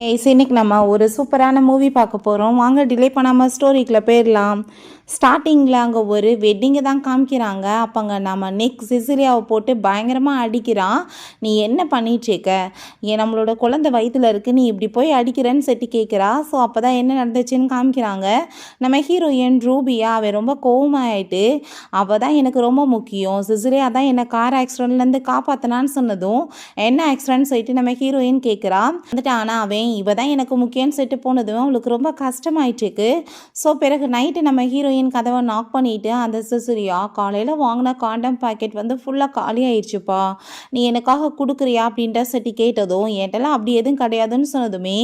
இன்னைக்கு நம்ம ஒரு சூப்பரான மூவி பார்க்க போகிறோம். வாங்க டிலே பண்ணாமல் ஸ்டோரிக்குள்ளே போயிடலாம். ஸ்டார்டிங்கில் அங்கே ஒரு வெட்டிங்கை தான் காமிக்கிறாங்க. அப்போங்க நம்ம நெக் சிசிலியாவை போட்டு பயங்கரமாக அடிக்கிறான். நீ என்ன பண்ணிட்டுருக்க, நம்மளோட குழந்தை வயிற்றில் இருக்குது, நீ இப்படி போய் அடிக்கிறேன்னு செட்டி கேட்குறா. ஸோ அப்போ தான் என்ன நடந்துச்சுன்னு காமிக்கிறாங்க. நம்ம ஹீரோயின் ரூபியா அவன் ரொம்ப கோவமாயிட்டு, அவள் தான் எனக்கு ரொம்ப முக்கியம், சிசிலியா தான் என்னை கார் ஆக்சிடென்ட்லேருந்து காப்பாற்றினான்னு சொன்னதும் என்ன ஆக்சிடென்ட் சொல்லிட்டு நம்ம ஹீரோயின் கேட்குறா. வந்துட்டு ஆனால் அவன் இவ தான் எனக்கு முக்கியம்னு சொல்லிட்டு போனதும் அவளுக்கு ரொம்ப கஷ்டமாயிட்டுருக்கு. ஸோ பிறகு நைட்டு நம்ம ஹீரோயின் கதவை நாக் பண்ணிவிட்டு, அந்த சிசிலியா காலையில் வாங்கின காண்டம் பேக்கெட் வந்து ஃபுல்லாக காலி ஆயிடுச்சுப்பா, நீ எனக்காக கொடுக்குறியா அப்படின்ட்டு சட்டி கேட்டதும் என்கிட்டலாம் அப்படி எதுவும் கிடையாதுன்னு சொன்னதுமே,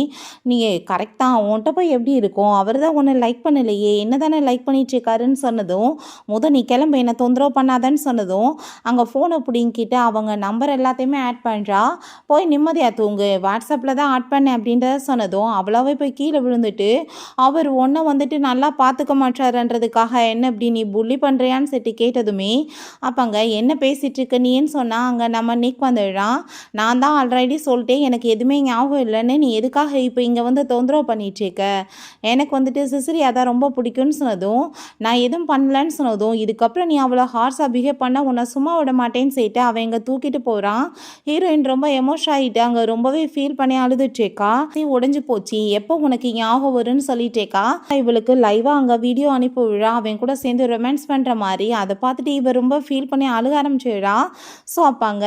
நீ கரெக்டாக உன்கிட்ட போய் எப்படி இருக்கும், அவர் தான் உன்னை லைக் பண்ணலையே, என்ன தானே லைக் பண்ணிட்டுருக்காருன்னு சொன்னதும், நீ கிளம்பு என்னை தொந்தரவு பண்ணாதன்னு சொன்னதும் அங்கே ஃபோனை பிடிங்கிட்டு அவங்க நம்பர் எல்லாத்தையுமே ஆட் பண்ணுறா. போய் நிம்மதியாக தூங்கு, வாட்ஸ்அப்பில் தான் ஆட் பண்ணேன் அப்படின்றத சொன்னதும் அவளாவே போய் கீழே விழுந்துட்டு, அவர் ஒன்றை வந்துட்டு நல்லா பார்த்துக்க மாட்டாருன்றதுக்காக என்ன இப்படி நீ புள்ளி பண்ணுறியான்னு சொல்லிட்டு கேட்டதுமே, அப்போங்க என்ன பேசிகிட்டு இருக்க நீன்னு சொன்னால் அங்கே நம்ம நிக் வந்துடுறான். நான் தான் ஆல்ரெடி சொல்லிட்டேன் எனக்கு எதுவுமே ஞாபகம் இல்லைன்னு, நீ எதுக்காக இப்போ இங்கே வந்து தொந்தரவு பண்ணிகிட்ருக்க, எனக்கு வந்துட்டு சிசிலியா தான் ரொம்ப பிடிக்கும்னு சொன்னதும், நான் எதுவும் பண்ணலன்னு சொன்னதும், இதுக்கப்புறம் நீ அவ்வளோ ஹார்ஸாக பிஹேவ் பண்ண உன்னை சும்மா விட மாட்டேன்னு சொல்லிட்டு அவன் இங்கே தூக்கிட்டு போகிறான். ஹீரோயின் ரொம்ப எமோஷன் ஆகிட்டு அங்கே ரொம்பவே ஃபீல் பண்ணி அழுதுட்டேக்கா. உடைஞ்சு போச்சு, எப்போ உனக்கு ஞாபகம் வரும்னு சொல்லிட்டேக்கா. இவளுக்கு லைவாக அங்கே வீடியோ அனுப்பி விழா, அவன் கூட சேர்ந்து ரொமான்ஸ் பண்ணுற மாதிரி. அதை பார்த்துட்டு இவ ரொம்ப ஃபீல் பண்ணி அழுக ஆரம்பிச்சிடா. ஸோ அப்பாங்க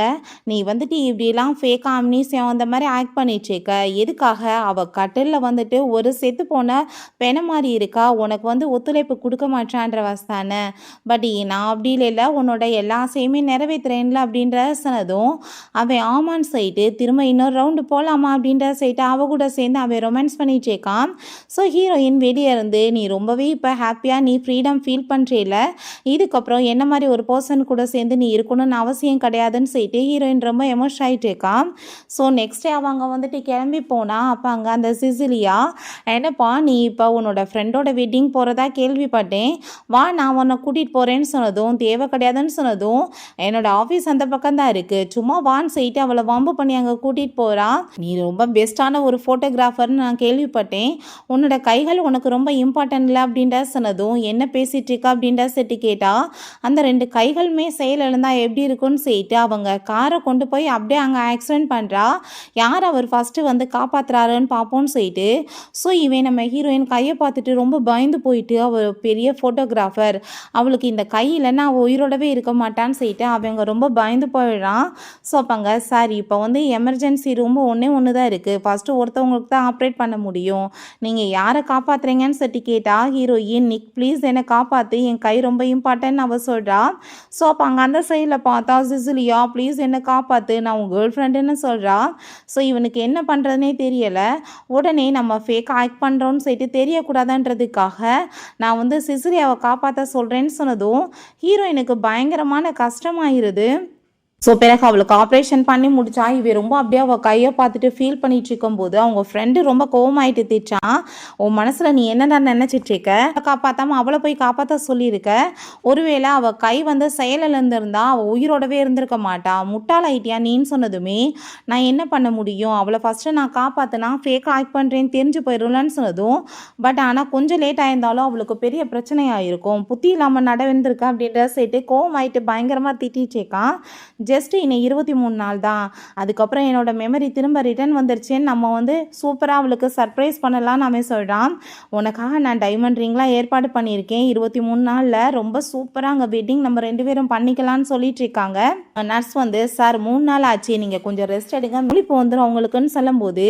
நீ வந்துட்டு இப்படிலாம் ஃபேக்காக அம்னீசியம் அந்த மாதிரி ஆக்ட் பண்ணிட்டுருக்க, எதுக்காக, அவள் கட்டிலில் வந்துட்டு ஒரு செத்து போன பெண மாதிரி இருக்கா, உனக்கு வந்து ஒத்துழைப்பு கொடுக்க மாட்டான்ற வசதானே, பட் நான் அப்படி இல்லை, உன்னோட எல்லா ஆசையுமே நிறைவேற்றுறேன்ல அப்படின்ற சொன்னதும் அவன் ஆமான்னு சொல்லிட்டு திரும்ப இன்னொரு ரவுண்டு போகலாமா அப்படின்ற சொல்லிட்டு அவ கூட சேர்ந்து அவன் ரொமான்ஸ் பண்ணிட்டு இருக்கான். ஸோ ஹீரோயின் வெளியே இருந்து, நீ ரொம்பவே இப்போ ஹாப்பியாக நீ ஃப்ரீடம் ஃபீல் பண்ணுறேல, இதுக்கப்புறம் என்ன மாதிரி ஒரு பர்சன் கூட சேர்ந்து நீ இருக்கணும்னு அவசியம் கிடையாதுன்னு சொல்லிட்டு ஹீரோயின் ரொம்ப எமோஷன் ஆகிட்டு இருக்கான். ஸோ நெக்ஸ்ட் டே அவங்க வந்துட்டு கிளம்பி போனால் அப்போ அங்கே அந்த சிசிலியா, என்னப்பா நீ இப்போ உன்னோட ஃப்ரெண்டோட வெட்டிங் போகிறதா கேள்விப்பட்டேன், வா நான் உன்னை கூட்டிகிட்டு போகிறேன்னு சொன்னதும், தேவை கிடையாதுன்னு சொன்னதும், என்னோட ஆஃபீஸ் அந்த பக்கம் தான் இருக்குது, சும்மா வான்னு சொல்லிட்டு அவளை வம்பு பண்ணி அங்கே கூட்டிகிட்டு போகிறா. நீ ரொம்ப பெஸ்ட்டான ஒரு ஃபோட்டோகிராஃபர்னு நான் கேள்விப்பட்டேன், உன்னோட கைகள் உனக்கு ரொம்ப இம்பார்ட்டன்ட் இல்லை அப்படின்ற சொன்னதும், என்ன பேசிகிட்டு இருக்கா அப்படின்ற செட்டு கேட்டா. அந்த ரெண்டு கைகளுமே செயல் இருந்தால் எப்படி இருக்குன்னு சொல்லிட்டு அவங்க காரை கொண்டு போய் அப்படியே அங்கே ஆக்சிடென்ட் பண்ணுறா. யார் அவர் ஃபஸ்ட்டு வந்து காப்பாற்றுறாருன்னு பார்ப்போம்னு சொல்லிட்டு. ஸோ இவன் நம்ம ஹீரோயின் கையை பார்த்துட்டு ரொம்ப பயந்து போயிட்டு, அவர் பெரிய ஃபோட்டோகிராஃபர், அவளுக்கு இந்த கை இல்லைன்னா அவள் உயிரோடவே இருக்க மாட்டான்னு சொல்லிட்டு அவங்க ரொம்ப பயந்து போயிடுறான். ஸோ அப்போங்க சார் இப்போ வந்து எமர்ஜென்சி ரூம் ஒன்று தான் இருக்குது, ஃபஸ்ட்டு ஒருத்தவங்களுக்கு தான் ஆப்ரேட் பண்ண முடியும், நீங்கள் யாரை காப்பாற்றுறீங்கன்னு சொல்லி கேட்டால் ஹீரோயின், நிக் ப்ளீஸ் என்னை காப்பாற்று, என் கை ரொம்ப இம்பார்ட்டன்ட் அவள் சொல்கிறா. ஸோ அப்போ அங்கே அந்த சைடில் பார்த்தா சிசிலியா, ப்ளீஸ் என்னை காப்பாற்று, நான் உன் கேர்ள் ஃப்ரெண்டுன்னு சொல்கிறா. ஸோ இவனுக்கு என்ன பண்ணுறதுனே தெரியலை. உடனே நம்ம ஃபேக் ஆக்ட் பண்ணுறோன்னு சொல்லிட்டு தெரியக்கூடாதுன்றதுக்காக நான் வந்து சிசிலியாவை காப்பாற்ற சொல்கிறேன்னு சொன்னதும் ஹீரோயினுக்கு பயங்கரமான கஷ்டமாயிருது. ஸோ பிறகு அவளுக்கு ஆப்ரேஷன் பண்ணி முடிச்சா. இவ ரொம்ப அப்படியே அவள் கையை பார்த்துட்டு ஃபீல் பண்ணிட்டு இருக்கும்போது அவங்க ஃப்ரெண்டு ரொம்ப கோவமாயிட்டு திட்டான். உன் மனசில் நீ என்னடா நினச்சிட்ருக்க, காப்பாற்றாமல் அவளை போய் காப்பாற்ற சொல்லியிருக்க, ஒருவேளை அவள் கை வந்து செயலில் இருந்திருந்தா அவள் உயிரோடவே இருந்திருக்க மாட்டா, முட்டாளாயிட்டியா நீன்னு சொன்னதுமே, நான் என்ன பண்ண முடியும், அவளை ஃபஸ்ட்டு நான் காப்பாற்றினா ஃபேக்காக ஆக்ட் பண்ணுறேன்னு தெரிஞ்சு போயிடலான்னு சொன்னதும், பட் ஆனால் கொஞ்சம் லேட் ஆயிருந்தாலும் அவளுக்கு பெரிய பிரச்சனையாக இருக்கும், புத்தி இல்லாமல் நடந்திருக்க அப்படின்ற சேர்த்து கோவமாயிட்டு பயங்கரமாக திட்டிச்சேக்கான். ஜஸ்ட் இன்னும் 23 நாள் தான், அதுக்கப்புறம் என்னோட மெமரி திரும்ப ரிட்டர்ன் வந்துருச்சுன்னு நம்ம வந்து சூப்பராக அவளுக்கு சர்ப்ரைஸ் பண்ணலான்னு அவன் சொல்கிறான். உனக்காக நான் டைமண்ட் ரிங்லாம் ஏற்பாடு பண்ணியிருக்கேன், 23 நாளில் ரொம்ப சூப்பராக அங்கே வெட்டிங் நம்ம 2 பேரும் பண்ணிக்கலான்னு சொல்லிட்டு இருக்காங்க. நர்ஸ் வந்து, சார் 3 நாள் ஆச்சு, நீங்கள் கொஞ்சம் ரெஸ்ட் எடுங்க, முழிப்பு வந்துடும் அவங்களுக்குன்னு சொல்லும்போது,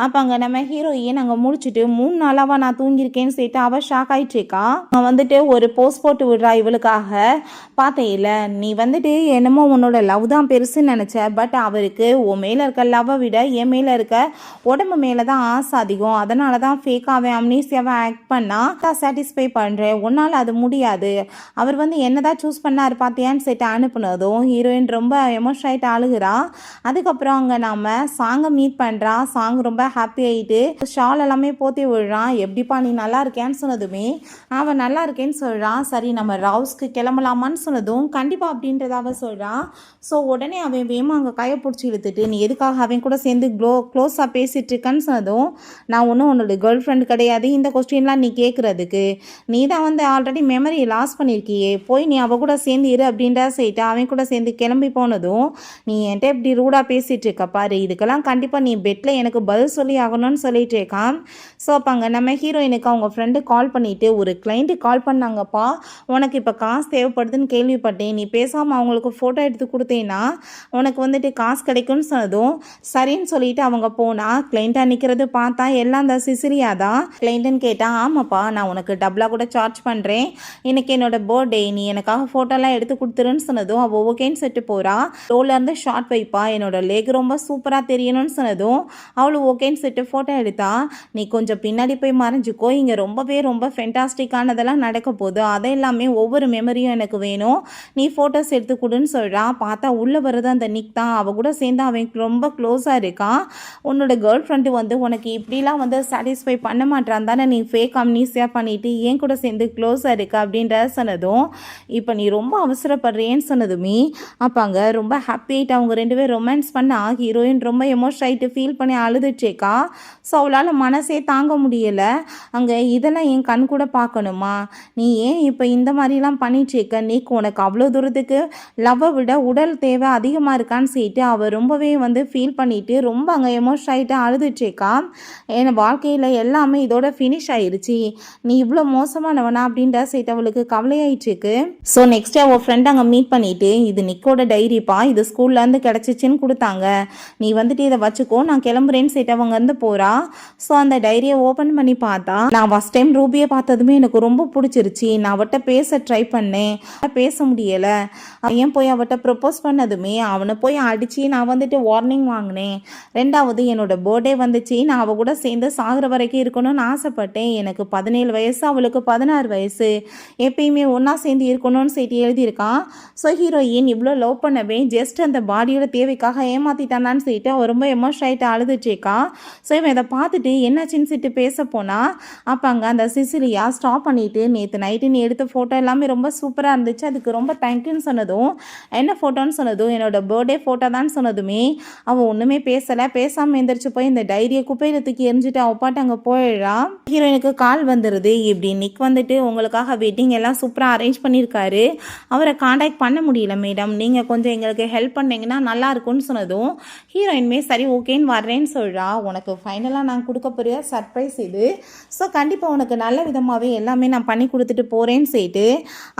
அப்போ அங்கே நம்ம ஹீரோயின் அங்கே முடிச்சுட்டு 3 நாளாவா நான் தூங்கியிருக்கேன்னு சொல்லிட்டு அவள் ஷாக் ஆகிட்டு இருக்கா. அவன் வந்துட்டு ஒரு போஸ்ட் போட்டு விடுறா இவளுக்காக. பார்த்தேன் நீ வந்துட்டு என்னமோ உன்னோட லவ் தான் பெருசுன்னு நினச்ச, பட் அவருக்கு உன் மேலே இருக்க லவ்வை விட என் மேலே இருக்க உடம்பு மேலே தான் ஆசை அதிகம், அதனால தான் ஃபேக்காகவே அம்னீசியாவை ஆக்ட் பண்ணால் தான் சாட்டிஸ்ஃபை பண்ணுறேன், உன்னால் அது முடியாது, அவர் வந்து என்னதான் சூஸ் பண்ணார் பார்த்தியான்னு சொல்லிட்டு அனுப்புனதும் ஹீரோயின் ரொம்ப எமோஷன் ஆகிட்டு அழுகிறா. அதுக்கப்புறம் அங்கே நாம் சாங்கை மீட் பண்ணுறா. சாங் ரொம்ப ஹாப்பி ஆகிட்டு ஷால் எல்லாமே போற்றி விடுறான். எப்படிப்பா நீ நல்லா இருக்கேன்னு சொன்னதுமே அவன் நல்லா இருக்கேன்னு சொல்கிறான். சரி நம்ம ரவுஸ்க்கு கிளம்பலாமான்னு சொன்னதும் கண்டிப்பாக அப்படின்றத அவள் சொல்கிறான். ஸோ ஸோ உடனே அவன் வேகமாக அங்கே கையை பிடிச்சி இழுத்துட்டு நீ எதுக்காக அவன் கூட சேர்ந்து க்ளோஸாக பேசிகிட்டு இருக்கேன்னு சொன்னதும் நான் ஒன்றும் உன்னோட கேர்ள் ஃப்ரெண்ட் கிடையாது இந்த கொஸ்டின்லாம் நீ கேட்குறதுக்கு நீ தான் வந்து ஆல்ரெடி மெமரியை லாஸ் பண்ணியிருக்கியே போய் நீ அவள் கூட சேர்ந்து இரு அப்படின்றா சொல்லிட்டு அவன் கூட சேர்ந்து கிளம்பி போனதும் நீ என்கிட்ட இப்படி ரூடாக பேசிகிட்டு இருக்க பாரு இதுக்கெல்லாம் கண்டிப்பாக நீ பெட்டில் எனக்கு பதில் சொல்லி ஆகணும்னு சொல்லிட்டு இருக்கான். ஸோ அப்போ அங்கே நம்ம ஹீரோயினுக்கு அவங்க ஃப்ரெண்டு கால் பண்ணிவிட்டு ஒரு கிளைண்ட்டு கால் பண்ணாங்கப்பா உனக்கு இப்போ காசு தேவைப்படுதுன்னு கேள்விப்பட்டேன் நீ பேசாமல் அவங்களுக்கு ஃபோட்டோ எடுத்து கொடுத்தேன்னா உனக்கு வந்துட்டு காசு கிடைக்கும்னு சொன்னதும் சரின்னு சொல்லிட்டு அவங்க போனால் கிளைண்ட்டாக நிற்கிறது பார்த்தா எல்லாம் அந்த சிசிலியா தான். கிளைண்ட்டுன்னு கேட்டால் ஆமாப்பா நான் உனக்கு டபுளாக கூட சார்ஜ் பண்ணுறேன் இன்னைக்கு என்னோட பர்த்டே நீ எனக்காக ஃபோட்டோலாம் எடுத்து கொடுத்துருன்னு சொன்னதும் அவள் ஓகேன்னு செட்டு போகிறா. டோலேருந்து ஷார்ட் வைப்பா என்னோட லேக் ரொம்ப சூப்பராக தெரியணும்னு சொன்னதும் அவளும் ஓகேன்னு செட்டு ஃபோட்டோ எடுத்தா. நீ கொஞ்சம் பின்னாடி போய் மறைஞ்சிக்கோ இங்கே ரொம்ப ஃபென்டாஸ்டிக்கானதெல்லாம் நடக்க போகுது அதை எல்லாமே ஒவ்வொரு மெமரியும் எனக்கு வேணும் நீ ஃபோட்டோஸ் எடுத்து கொடுன்னு சொல்கிறா. பார்த்தா உள்ளே வருது அந்த நிக் தான் அவள் கூட சேர்ந்து அவன் ரொம்ப க்ளோஸாக இருக்கான். உன்னோட கேர்ள் ஃப்ரெண்டு வந்து உனக்கு இப்படிலாம் வந்து சாட்டிஸ்ஃபை பண்ண மாட்டான் தானே நீ ஃபேக் அம்னீசியா பண்ணிவிட்டு ஏன் கூட சேர்ந்து க்ளோஸாக இருக்கா அப்படின்ற சொன்னதும் இப்போ நீ ரொம்ப அவசரப்படுறேன்னு சொன்னதுமே அப்போ அங்கே ரொம்ப ஹாப்பியாகிட்டு அவங்க ரெண்டு பேரும் ரொமான்ஸ் பண்ண ஹீரோயின் ரொம்ப எமோஷன் ஆகிட்டு ஃபீல் பண்ணி அழுதுச்சேக்கா. ஸோ அவளால் மனசே தாங்க முடியலை. அங்கே இதெல்லாம் என் கண் கூட பார்க்கணுமா நீ ஏன் இப்போ இந்த மாதிரிலாம் பண்ணிட்டுருக்க நீக்கு உனக்கு அவ்வளோ தூரத்துக்கு லவ்வை விட உடல் தேவை அதிகமாக இருக்கான்னு சொல்லிட்டு அவள் ரொம்பவே வந்து ஃபீல் பண்ணிவிட்டு ரொம்ப அங்கே எமோஷன் ஆகிட்டு அழுதுச்சேக்கா. என் வாழ்க்கையில் எல்லாமே இதோட ஃபினிஷ் ஆயிடுச்சு நீ இவ்வளோ மோசமானவனா அப்படின்ற சொல்லிட்டு அவளுக்கு கவலையாயிட்டுருக்கு. ஸோ நெக்ஸ்ட் அவள் ஃப்ரெண்ட் அங்கே மீட் பண்ணிவிட்டு இது நிக்கோட டைரிப்பா இது ஸ்கூல்லேருந்து கிடச்சிச்சின்னு கொடுத்தாங்க நீ வந்துட்டு இதை வச்சுக்கோ நான் கிளம்புறேன்னு சொல்லிட்டு அவங்க வந்து போகிறா. ஸோ அந்த டைரியை ஓப்பன் பண்ணி பார்த்தா நான் ஃபஸ்ட் டைம் ரூபியை பார்த்ததுமே எனக்கு ரொம்ப பிடிச்சிருச்சு நான் அவட்ட பேச ட்ரை பண்ணேன் பேச முடியலை ஏன் போய் அவட்ட ப்ரப்போஸ் பண்ணதுமே அவனை போய் அடித்து நான் வந்துட்டு வார்னிங் வாங்கினேன். ரெண்டாவது என்னோட பர்த்டே வந்துச்சு நான் அவள் கூட சேர்ந்து சாகிற வரைக்கும் இருக்கணும்னு ஆசைப்பட்டேன் எனக்கு 17 வயசு அவளுக்கு 16 வயசு எப்பயுமே ஒன்றா சேர்ந்து இருக்கணும்னு சொல்லிட்டு எழுதியிருக்கான். ஸோ ஹீரோயின் இவ்வளோ லவ் பண்ணவே ஜஸ்ட் அந்த பாடியோட தேவைக்காக ஏமாற்றிட்டானான்னு சொல்லிட்டு அவள் ரொம்ப எமோஷன் ஆகிட்டு அழுதுச்சேக்கா. ஸோ இவன் இதை பார்த்துட்டு என்னாச்சின்னு சொல்லிட்டு பேச போனால் அப்போ அங்கே அந்த சிசிலியா ஸ்டாப் பண்ணிவிட்டு நேற்று நைட்டு நீ எடுத்த ஃபோட்டோ எல்லாமே ரொம்ப சூப்பராக இருந்துச்சு அதுக்கு ரொம்ப தேங்க்யூன்னு சொன்னதும் என்ன ஃபோட்டோன்னு சொன்னதும் என்னோட பர்த்டே ஃபோட்டோ தான் சொன்னதுமே அவள் ஒன்றுமே பேசலை பேசாமல் எந்திரிச்சு போய் இந்த டைரியை குப்பையில் தூக்கி எரிஞ்சுட்டு அவள் பாட்டு அங்கே போயிடுறா. ஹீரோயினுக்கு கால் வந்துடுது இப்படி நிக் வந்துட்டு உங்களுக்காக வெட்டிங் எல்லாம் சூப்பராக அரேஞ்ச் பண்ணியிருக்காரு அவரை காண்டாக்ட் பண்ண முடியல மேடம் நீங்கள் கொஞ்சம் எங்களுக்கு ஹெல்ப் பண்ணிங்கன்னா நல்லா இருக்கும்னு சொன்னதும் ஹீரோயின்மே சரி ஓகேன்னு வர்றேன்னு சொல்கிறா. உனக்கு ஃபைனலாக நான் கொடுக்க போகிற சர்ப்ரைஸ் இது ஸோ கண்டிப்பாக உனக்கு நல்ல விதமாகவே எல்லாமே நான் பண்ணி கொடுத்துட்டு போகிறேன்னு சொல்லிட்டு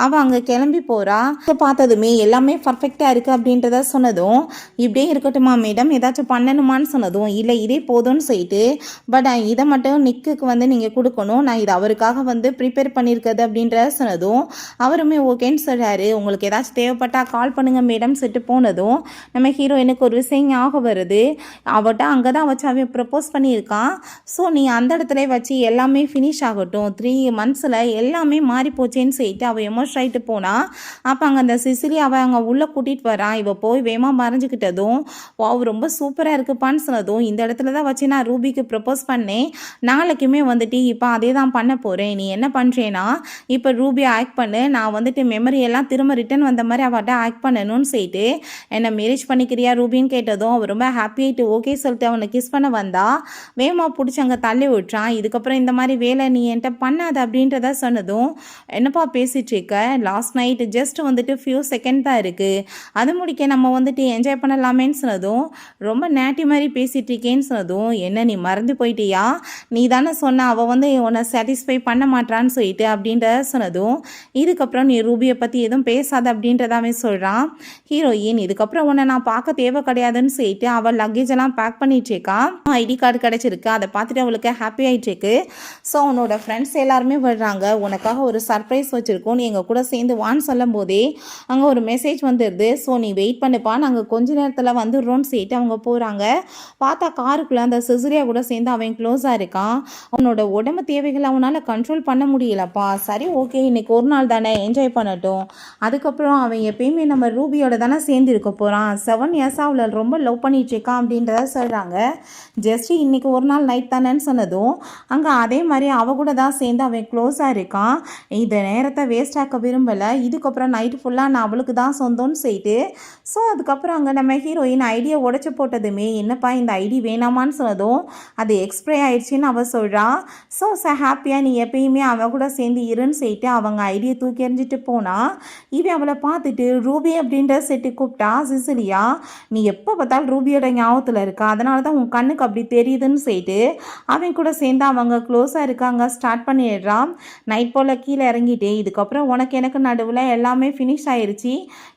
அவள் அங்கே கிளம்பி போகிறா. பார்த்ததுமே எல்லாமே பர்ஃபெக்டாக இருக்குது அப்படின்றத சொன்னதும் இப்படியே இருக்கட்டுமா மேடம் ஏதாச்சும் பண்ணணுமான்னு சொன்னதும் இல்லை இதே போதும்னு சொல்லிட்டு பட் இதை மட்டும் நிக்குக்கு வந்து நீங்கள் கொடுக்கணும் நான் இது அவருக்காக வந்து ப்ரிப்பேர் பண்ணியிருக்கிறது அப்படின்றத சொன்னதும் அவருமே ஓகேன்னு சொல்கிறாரு. உங்களுக்கு ஏதாச்சும் தேவைப்பட்டால் கால் பண்ணுங்கள் மேடம் சொல்லிட்டு போனதும் நம்ம ஹீரோயினுக்கு ஒரு விஷயம் ஞாபகம் வருது அவட்ட அங்கே தான் வச்சு அவன் ப்ரப்போஸ் பண்ணியிருக்கான். ஸோ நீ அந்த இடத்துல வச்சு எல்லாமே ஃபினிஷ் ஆகட்டும் 3 monthsல எல்லாமே மாறி போச்சேன்னு சொல்லிட்டு அவள் எமோஷன் ஆகிட்டு போனால் அப்போ அங்கே அந்த சிசிலி அவள் அங்கே உள்ளே கூட்டிகிட்டு வரான். இவள் போய் வேகமாக மறைஞ்சிக்கிட்டதும் வாவ் ரொம்ப சூப்பராக இருக்குப்பான்னு சொன்னதும் இந்த இடத்துல தான் வச்சு நான் ரூபிக்கு ப்ரப்போஸ் பண்ணேன் நாளைக்குமே வந்துட்டு இப்போ அதே தான் பண்ண போகிறேன் நீ என்ன பண்ணுறேன்னா இப்போ ரூபி ஆக்ட் பண்ணு நான் வந்துட்டு மெமரி எல்லாம் திரும்ப ரிட்டன் வந்த மாதிரி அவட்ட ஆக்ட் பண்ணணும்னு சொல்லிட்டு என்னை மேரேஜ் பண்ணிக்கிறியா ரூபின்னு கேட்டதும் அவள் ரொம்ப ஹாப்பியாகிட்டு ஓகே சொல்லிட்டு அவனை கிஸ் பண்ண வந்தா வேகமாக பிடிச்சி அங்கே தள்ளி விட்டுறான். இதுக்கப்புறம் இந்த மாதிரி வேலை நீ என்கிட்ட பண்ணாது அப்படின்றத சொன்னதும் என்னப்பா பேசிட்டு இருக்க லாஸ்ட் நைட் ஜஸ்ட் வந்துட்டு ஃபியூ செகண்ட் தான் இருக்குது அது முடிக்க நம்ம வந்துட்டு என்ஜாய் பண்ணலாமேன்னு சொன்னதும் ரொம்ப நேட்டி மாதிரி பேசிகிட்டு இருக்கேன்னு சொன்னதும் என்ன நீ மறந்து போயிட்டியா நீ தானே சொன்ன அவள் வந்து உன்னை சாட்டிஸ்ஃபை பண்ண மாட்டான்னு சொல்லிட்டு அப்படின்றத சொன்னதும் இதுக்கப்புறம் நீ ரூபியை பற்றி எதுவும் பேசாத அப்படின்றதாவே சொல்கிறான். ஹீரோயின் இதுக்கப்புறம் உன்னை நான் பார்க்க தேவை கிடையாதுன்னு சொல்லிட்டு அவள் லக்கேஜ் எல்லாம் பேக் பண்ணிட்டுருக்கா. ஐடி கார்டு கிடச்சிருக்கு அதை பார்த்துட்டு அவளுக்கு ஹாப்பி ஆகிட்டுருக்கு. ஸோ உன்னோட ஃப்ரெண்ட்ஸ் எல்லாருமே வர்றாங்க உனக்காக ஒரு சர்ப்ரைஸ் வச்சுருக்கோம் நீ எங்கள் கூட சேர்ந்து வான்னு சொல்லும் போதே அங்கே ஒரு மெசேஜ் வந்துடுது. ஸோ நீ வெயிட் பண்ணுப்பா நாங்கள் கொஞ்ச நேரத்தில் வந்துடுறோன்னு சொல்லிட்டு அவங்க போகிறாங்க. பார்த்தா காருக்குள்ளே அந்த சிசிலியா கூட சேர்ந்து அவன் க்ளோஸாக இருக்கான். அவனோட உடம்பு தேவைகளை அவனால் கண்ட்ரோல் பண்ண முடியலப்பா சரி ஓகே இன்னைக்கு ஒரு நாள் தானே என்ஜாய் பண்ணட்டும் அதுக்கப்புறம் அவன் எப்பயுமே நம்ம ரூபியோட தானே சேர்ந்து இருக்க போகிறான் 7 years அவளை ரொம்ப லவ் பண்ணிட்டு இருக்கான் அப்படின்றத சொல்கிறாங்க. ஜஸ்ட் இன்னைக்கு ஒரு நாள் நைட் தானேன்னு சொன்னதும் அங்கே அதே மாதிரி அவ கூட தான் சேர்ந்து அவன் க்ளோஸாக இருக்கான். இந்த நேரத்தை வேஸ்ட் ஆக்க விரும்பலை இதுக்கப்புறம் நைட்டு ஃபுல்லாக நான் அவளுக்கு தான் சொந்தம்னு சொல்லிட்டு ஸோ அதுக்கப்புறம் அங்கே நம்ம ஹீரோயின் ஐடியா உடச்சி போட்டதுமே என்னப்பா இந்த ஐடி வேணாமான்னு சொன்னதும் அது எக்ஸ்பிரை ஆயிடுச்சின்னு அவள் சொல்கிறா. ஸோ ஹாப்பியாக நீ எப்பயுமே அவள் கூட சேர்ந்து இருன்னு சொல்லிட்டு அவங்க ஐடியை தூக்கி எறிஞ்சிட்டு போனா. இவன் அவளை பார்த்துட்டு ரூபி அப்படின்ற செட்டு கூப்பிட்டா. சிசிலியா, நீ எப்போ பார்த்தாலும் ரூபியோட ஞாபகத்தில் இருக்கா, அதனால தான் உன் கண்ணுக்கு அப்படி தெரியுதுன்னு சொல்லிட்டு அவன் கூட சேர்ந்து அவங்க க்ளோஸாக இருக்காங்க ஸ்டார்ட் பண்ணிடுறான். நைட் போல் கீழே இறங்கிட்டு இதுக்கப்புறம் உனக்கு எனக்கு நடுவில் எல்லாமே ஃபினிஷ் ஆயிடுச்சு,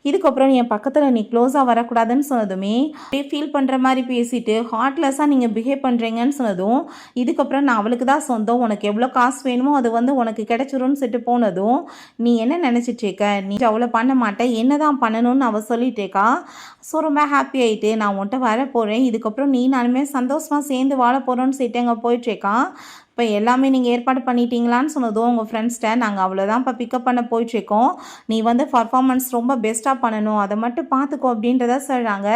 இதுக்கப்புறம் என் பக்கத்தில் நீ க்ளோஸாக வரக்கூடாதுன்னு சொன்னதுமே அப்படியே ஃபீல் பண்ணுற மாதிரி பேசிட்டு ஹார்ட்லெஸ்ஸாக நீங்கள் பிஹேவ் பண்ணுறீங்கன்னு சொன்னதும் இதுக்கப்புறம் நான் அவளுக்கு தான் சொந்தம், உனக்கு எவ்வளோ காசு வேணுமோ அது வந்து உனக்கு கிடைச்சிரும்னு சொல்லிட்டு போனதும் நீ என்ன நினச்சிட்டு இருக்க, நீ அவ்வளோ பண்ண மாட்டேன், என்ன தான் பண்ணணும்னு அவள் சொல்லிட்டேக்கா. ஸோ ரொம்ப ஹாப்பி ஆகிட்டு நான் உன்கிட்ட வர போகிறேன், இதுக்கப்புறம் நீ நானுமே சந்தோஷமாக சேர்ந்து வாழ போகிறோன்னு சொல்லிட்டு அங்கே போயிட்டுருக்கான். இப்போ எல்லாமே நீங்கள் ஏற்பாடு பண்ணிட்டீங்களான்னு சொன்னதும் உங்கள் ஃப்ரெண்ட்ஸ்கிட்ட நாங்கள் அவ்வளோதான் இப்போ பிக்கப் பண்ண போயிட்டுருக்கோம், நீ வந்து பர்ஃபார்மன்ஸ் ரொம்ப பெஸ்ட்டாக பண்ணணும், அதை மட்டும் பார்த்துக்கோ அப்படின்றத சொல்கிறாங்க.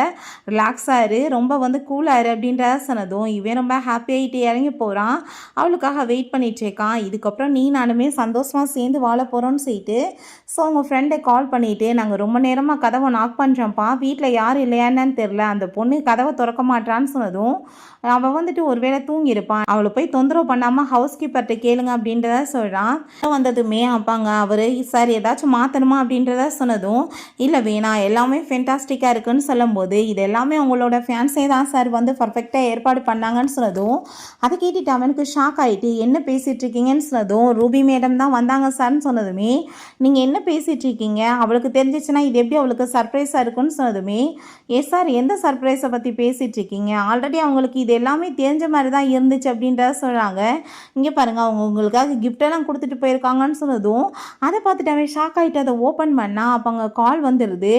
ரிலாக்ஸாக ரொம்ப வந்து கூலாரு அப்படின்றத சொன்னதும் இவன் ரொம்ப ஹாப்பி ஆகிட்டு இறங்கி போகிறான். அவளுக்காக வெயிட் பண்ணிகிட்ருக்கான். இதுக்கப்புறம் நீ நானுமே சந்தோஷமாக சேர்ந்து வாழ போகிறோன்னு சொல்லிட்டு ஸோ உங்கள் ஃப்ரெண்டை கால் பண்ணிவிட்டு நாங்கள் ரொம்ப நேரமாக கதவை நாக் பண்ணுறோம்ப்பா, வீட்டில் யாரும் இல்லையான்னு தெரில, அந்த பொண்ணு கதவை திறக்க மாட்டான்னு சொன்னதும் அவள் வந்துட்டு ஒரு வேளை தூங்கியிருப்பான், அவளை போய் தொந்தரவு பண்ணாமல் ஹவுஸ் கீப்பர்கிட்ட கேளுங்க அப்படின்றத சொல்கிறான். வந்ததுமே அப்பாங்க அவர் சார் ஏதாச்சும் மாற்றணுமா அப்படின்றத சொன்னதும் இல்லை வேணாம் எல்லாமே ஃபென்டாஸ்டிக்காக இருக்குன்னு சொல்லும்போது இது எல்லாமே உங்களோட ஃபேன்ஸே தான் சார் வந்து பர்ஃபெக்டாக ஏற்பாடு பண்ணாங்கன்னு சொன்னதும் அதை கேட்டுட்டு அவனுக்கு ஷாக் ஆகிட்டு என்ன பேசிகிட்டு இருக்கீங்கன்னு சொன்னதும் ரூபி மேடம் தான் வந்தாங்க சார்ன்னு சொன்னதுமே நீங்கள் என்ன பேசிகிட்டு இருக்கீங்க, அவளுக்கு தெரிஞ்சிச்சுன்னா இது எப்படி அவளுக்கு சர்ப்ரைஸாக இருக்குன்னு சொன்னதுமே சார் எந்த சர்ப்ரைஸை பற்றி பேசிகிட்டு இருக்கீங்க, ஆல்ரெடி அவங்களுக்கு இது எல்லாமே தெரிஞ்ச மாதிரி தான் இருந்துச்சு அப்படின்றத சொல்கிறாங்க. இங்கே பாருங்கள் அவங்க உங்களுக்காக கிஃப்டெல்லாம் கொடுத்துட்டு போயிருக்காங்கன்னு சொன்னதும் அதை பார்த்துட்டு அவன் ஷாக் ஆகிட்டு அதை ஓப்பன் பண்ணால் அப்போ அங்கே கால் வந்துடுது,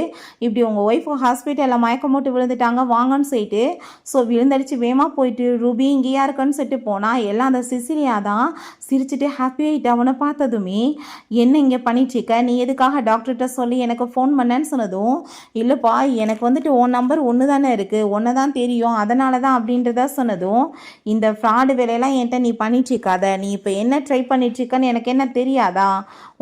இப்படி உங்கள் ஒய்ஃபு ஹாஸ்பிட்டலில் மயக்கம் போட்டு விழுந்துட்டாங்க வாங்கன்னு சொல்லிட்டு. ஸோ விழுந்தடிச்சு வேகமாக போயிட்டு ரூபி இங்கேயா இருக்குன்னு சொல்லிட்டு போனால் எல்லாம் அந்த சிசிலியா தான். சிரிச்சுட்டு ஹாப்பி ஆகிட்டு அவனை பார்த்ததுமே என்ன இங்கே பண்ணிட்டுருக்க, நீ எதுக்காக டாக்டர்கிட்ட சொல்லி எனக்கு ஃபோன் பண்ணேன்னு சொன்னதும் இல்லைப்பா எனக்கு வந்துட்டு உன் நம்பர் ஒன்று தானே இருக்குது, ஒன்று தான் தெரியும் அதனால தான் அப்படின்றத சொன்னதும் இந்த ஃப்ராடு வேலையெல்லாம் என்கிட்ட நீ பண்ணிட்டுருக்காத, நீ இப்போ என்ன ட்ரை பண்ணிட்டுருக்கன்னு எனக்கு என்ன தெரியாதா,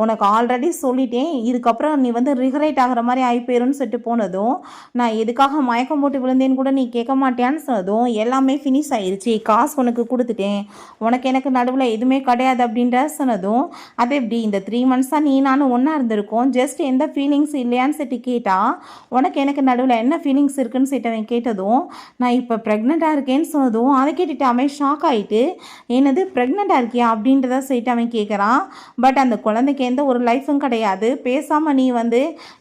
உனக்கு ஆல்ரெடி சொல்லிட்டேன், இதுக்கப்புறம் நீ வந்து ரிகரேட் ஆகிற மாதிரி ஆகிப்போயிருன்னு சொல்லிட்டு போனதும் நான் எதுக்காக மயக்கம் போட்டு விழுந்தேன்னு கூட நீ கேட்க மாட்டேன்னு சொன்னதும் எல்லாமே ஃபினிஷ் ஆயிடுச்சு, காசு உனக்கு கொடுத்துட்டேன், உனக்கு எனக்கு நடுவில் எதுவுமே கிடையாது அப்படின்ற சொன்னதும் அது எப்படி இந்த 3 months நீ நானும் ஒன்றா இருந்திருக்கோம், ஜஸ்ட் எந்த ஃபீலிங்ஸ் இல்லையான்னு சொல்லிட்டு கேட்டால் உனக்கு எனக்கு நடுவில் என்ன ஃபீலிங்ஸ் இருக்குன்னு சொல்லிட்டு அவன் கேட்டதும் நான் இப்போ ப்ரெக்னெண்ட்டாக இருக்கேன்னு சொன்னதும் அதை கேட்டுட்டு அவன் ஷாக் ஆகிட்டு என்னது ப்ரெக்னெண்ட்டாக இருக்கியா அப்படின்றத சொல்லிட்டு அவன் கேட்குறான். பட் அந்த குழந்தைக்கு எந்த ஒரு லைஃபும் கிடையாது, பேசாமல் நீ வந்து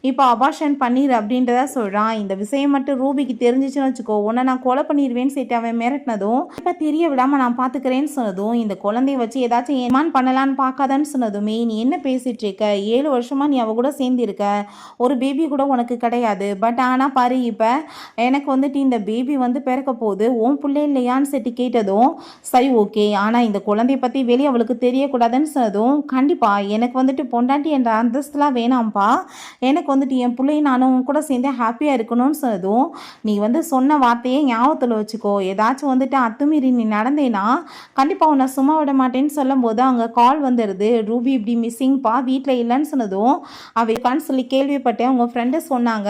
இப்போ அபார்ஷன் பண்ணிடு அப்படின்றத சொல்கிறான். இந்த விஷயம் மட்டும் ரூபிக்கு தெரிஞ்சிச்சுன்னு வச்சுக்கோ உன்னை நான் கொலை பண்ணிடுவேன்னு சொல்லிட்டு அவன் மிரட்டினதும் இப்போ தெரிய விடாமல் நான் பார்த்துக்கிறேன்னு சொன்னதும் இந்த குழந்தைய வச்சு ஏதாச்சும் ஏமான் பண்ணலான்னு பார்க்காதன்னு சொன்னதுமே நீ என்ன பேசிகிட்டு இருக்க, 7 வருஷமாக நீ அவ கூட சேர்ந்திருக்க, ஒரு பேபி கூட உனக்கு கிடையாது, பட் ஆனால் பாரு இப்போ எனக்கு வந்துட்டு இந்த பேபி வந்து பிறக்க போகுது உன் பிள்ளை இல்லையான்னு சொல்லிட்டு கேட்டதும் சரி ஓகே ஆனால் இந்த குழந்தைய பற்றி வெளியே அவளுக்கு தெரியக்கூடாதுன்னு சொன்னதும் கண்டிப்பாக எனக்கு வந்துட்டு பொண்டாட்டி என்ற அந்தஸ்துலாம் வேணாம்ப்பா, எனக்கு வந்துட்டு என் பிள்ளையும் நானும் கூட சேர்ந்து ஹாப்பியாக இருக்கணும்னு சொன்னதும் நீ வந்து சொன்ன வார்த்தையே ஞாபகத்தில் வச்சுக்கோ, ஏதாச்சும் வந்துட்டு அத்துமீறி நீ நடந்தேன்னா கண்டிப்பாக உன்னை சும்மா விட மாட்டேன்னு சொல்லும் போது அங்கே கால் வந்துடுது, ரூபி இப்படி மிஸ்ஸிங்ப்பா வீட்டில் இல்லைன்னு சொன்னதும் அவைக்கான்னு சொல்லி கேள்விப்பட்டேன், உங்கள் ஃப்ரெண்டு சொன்னாங்க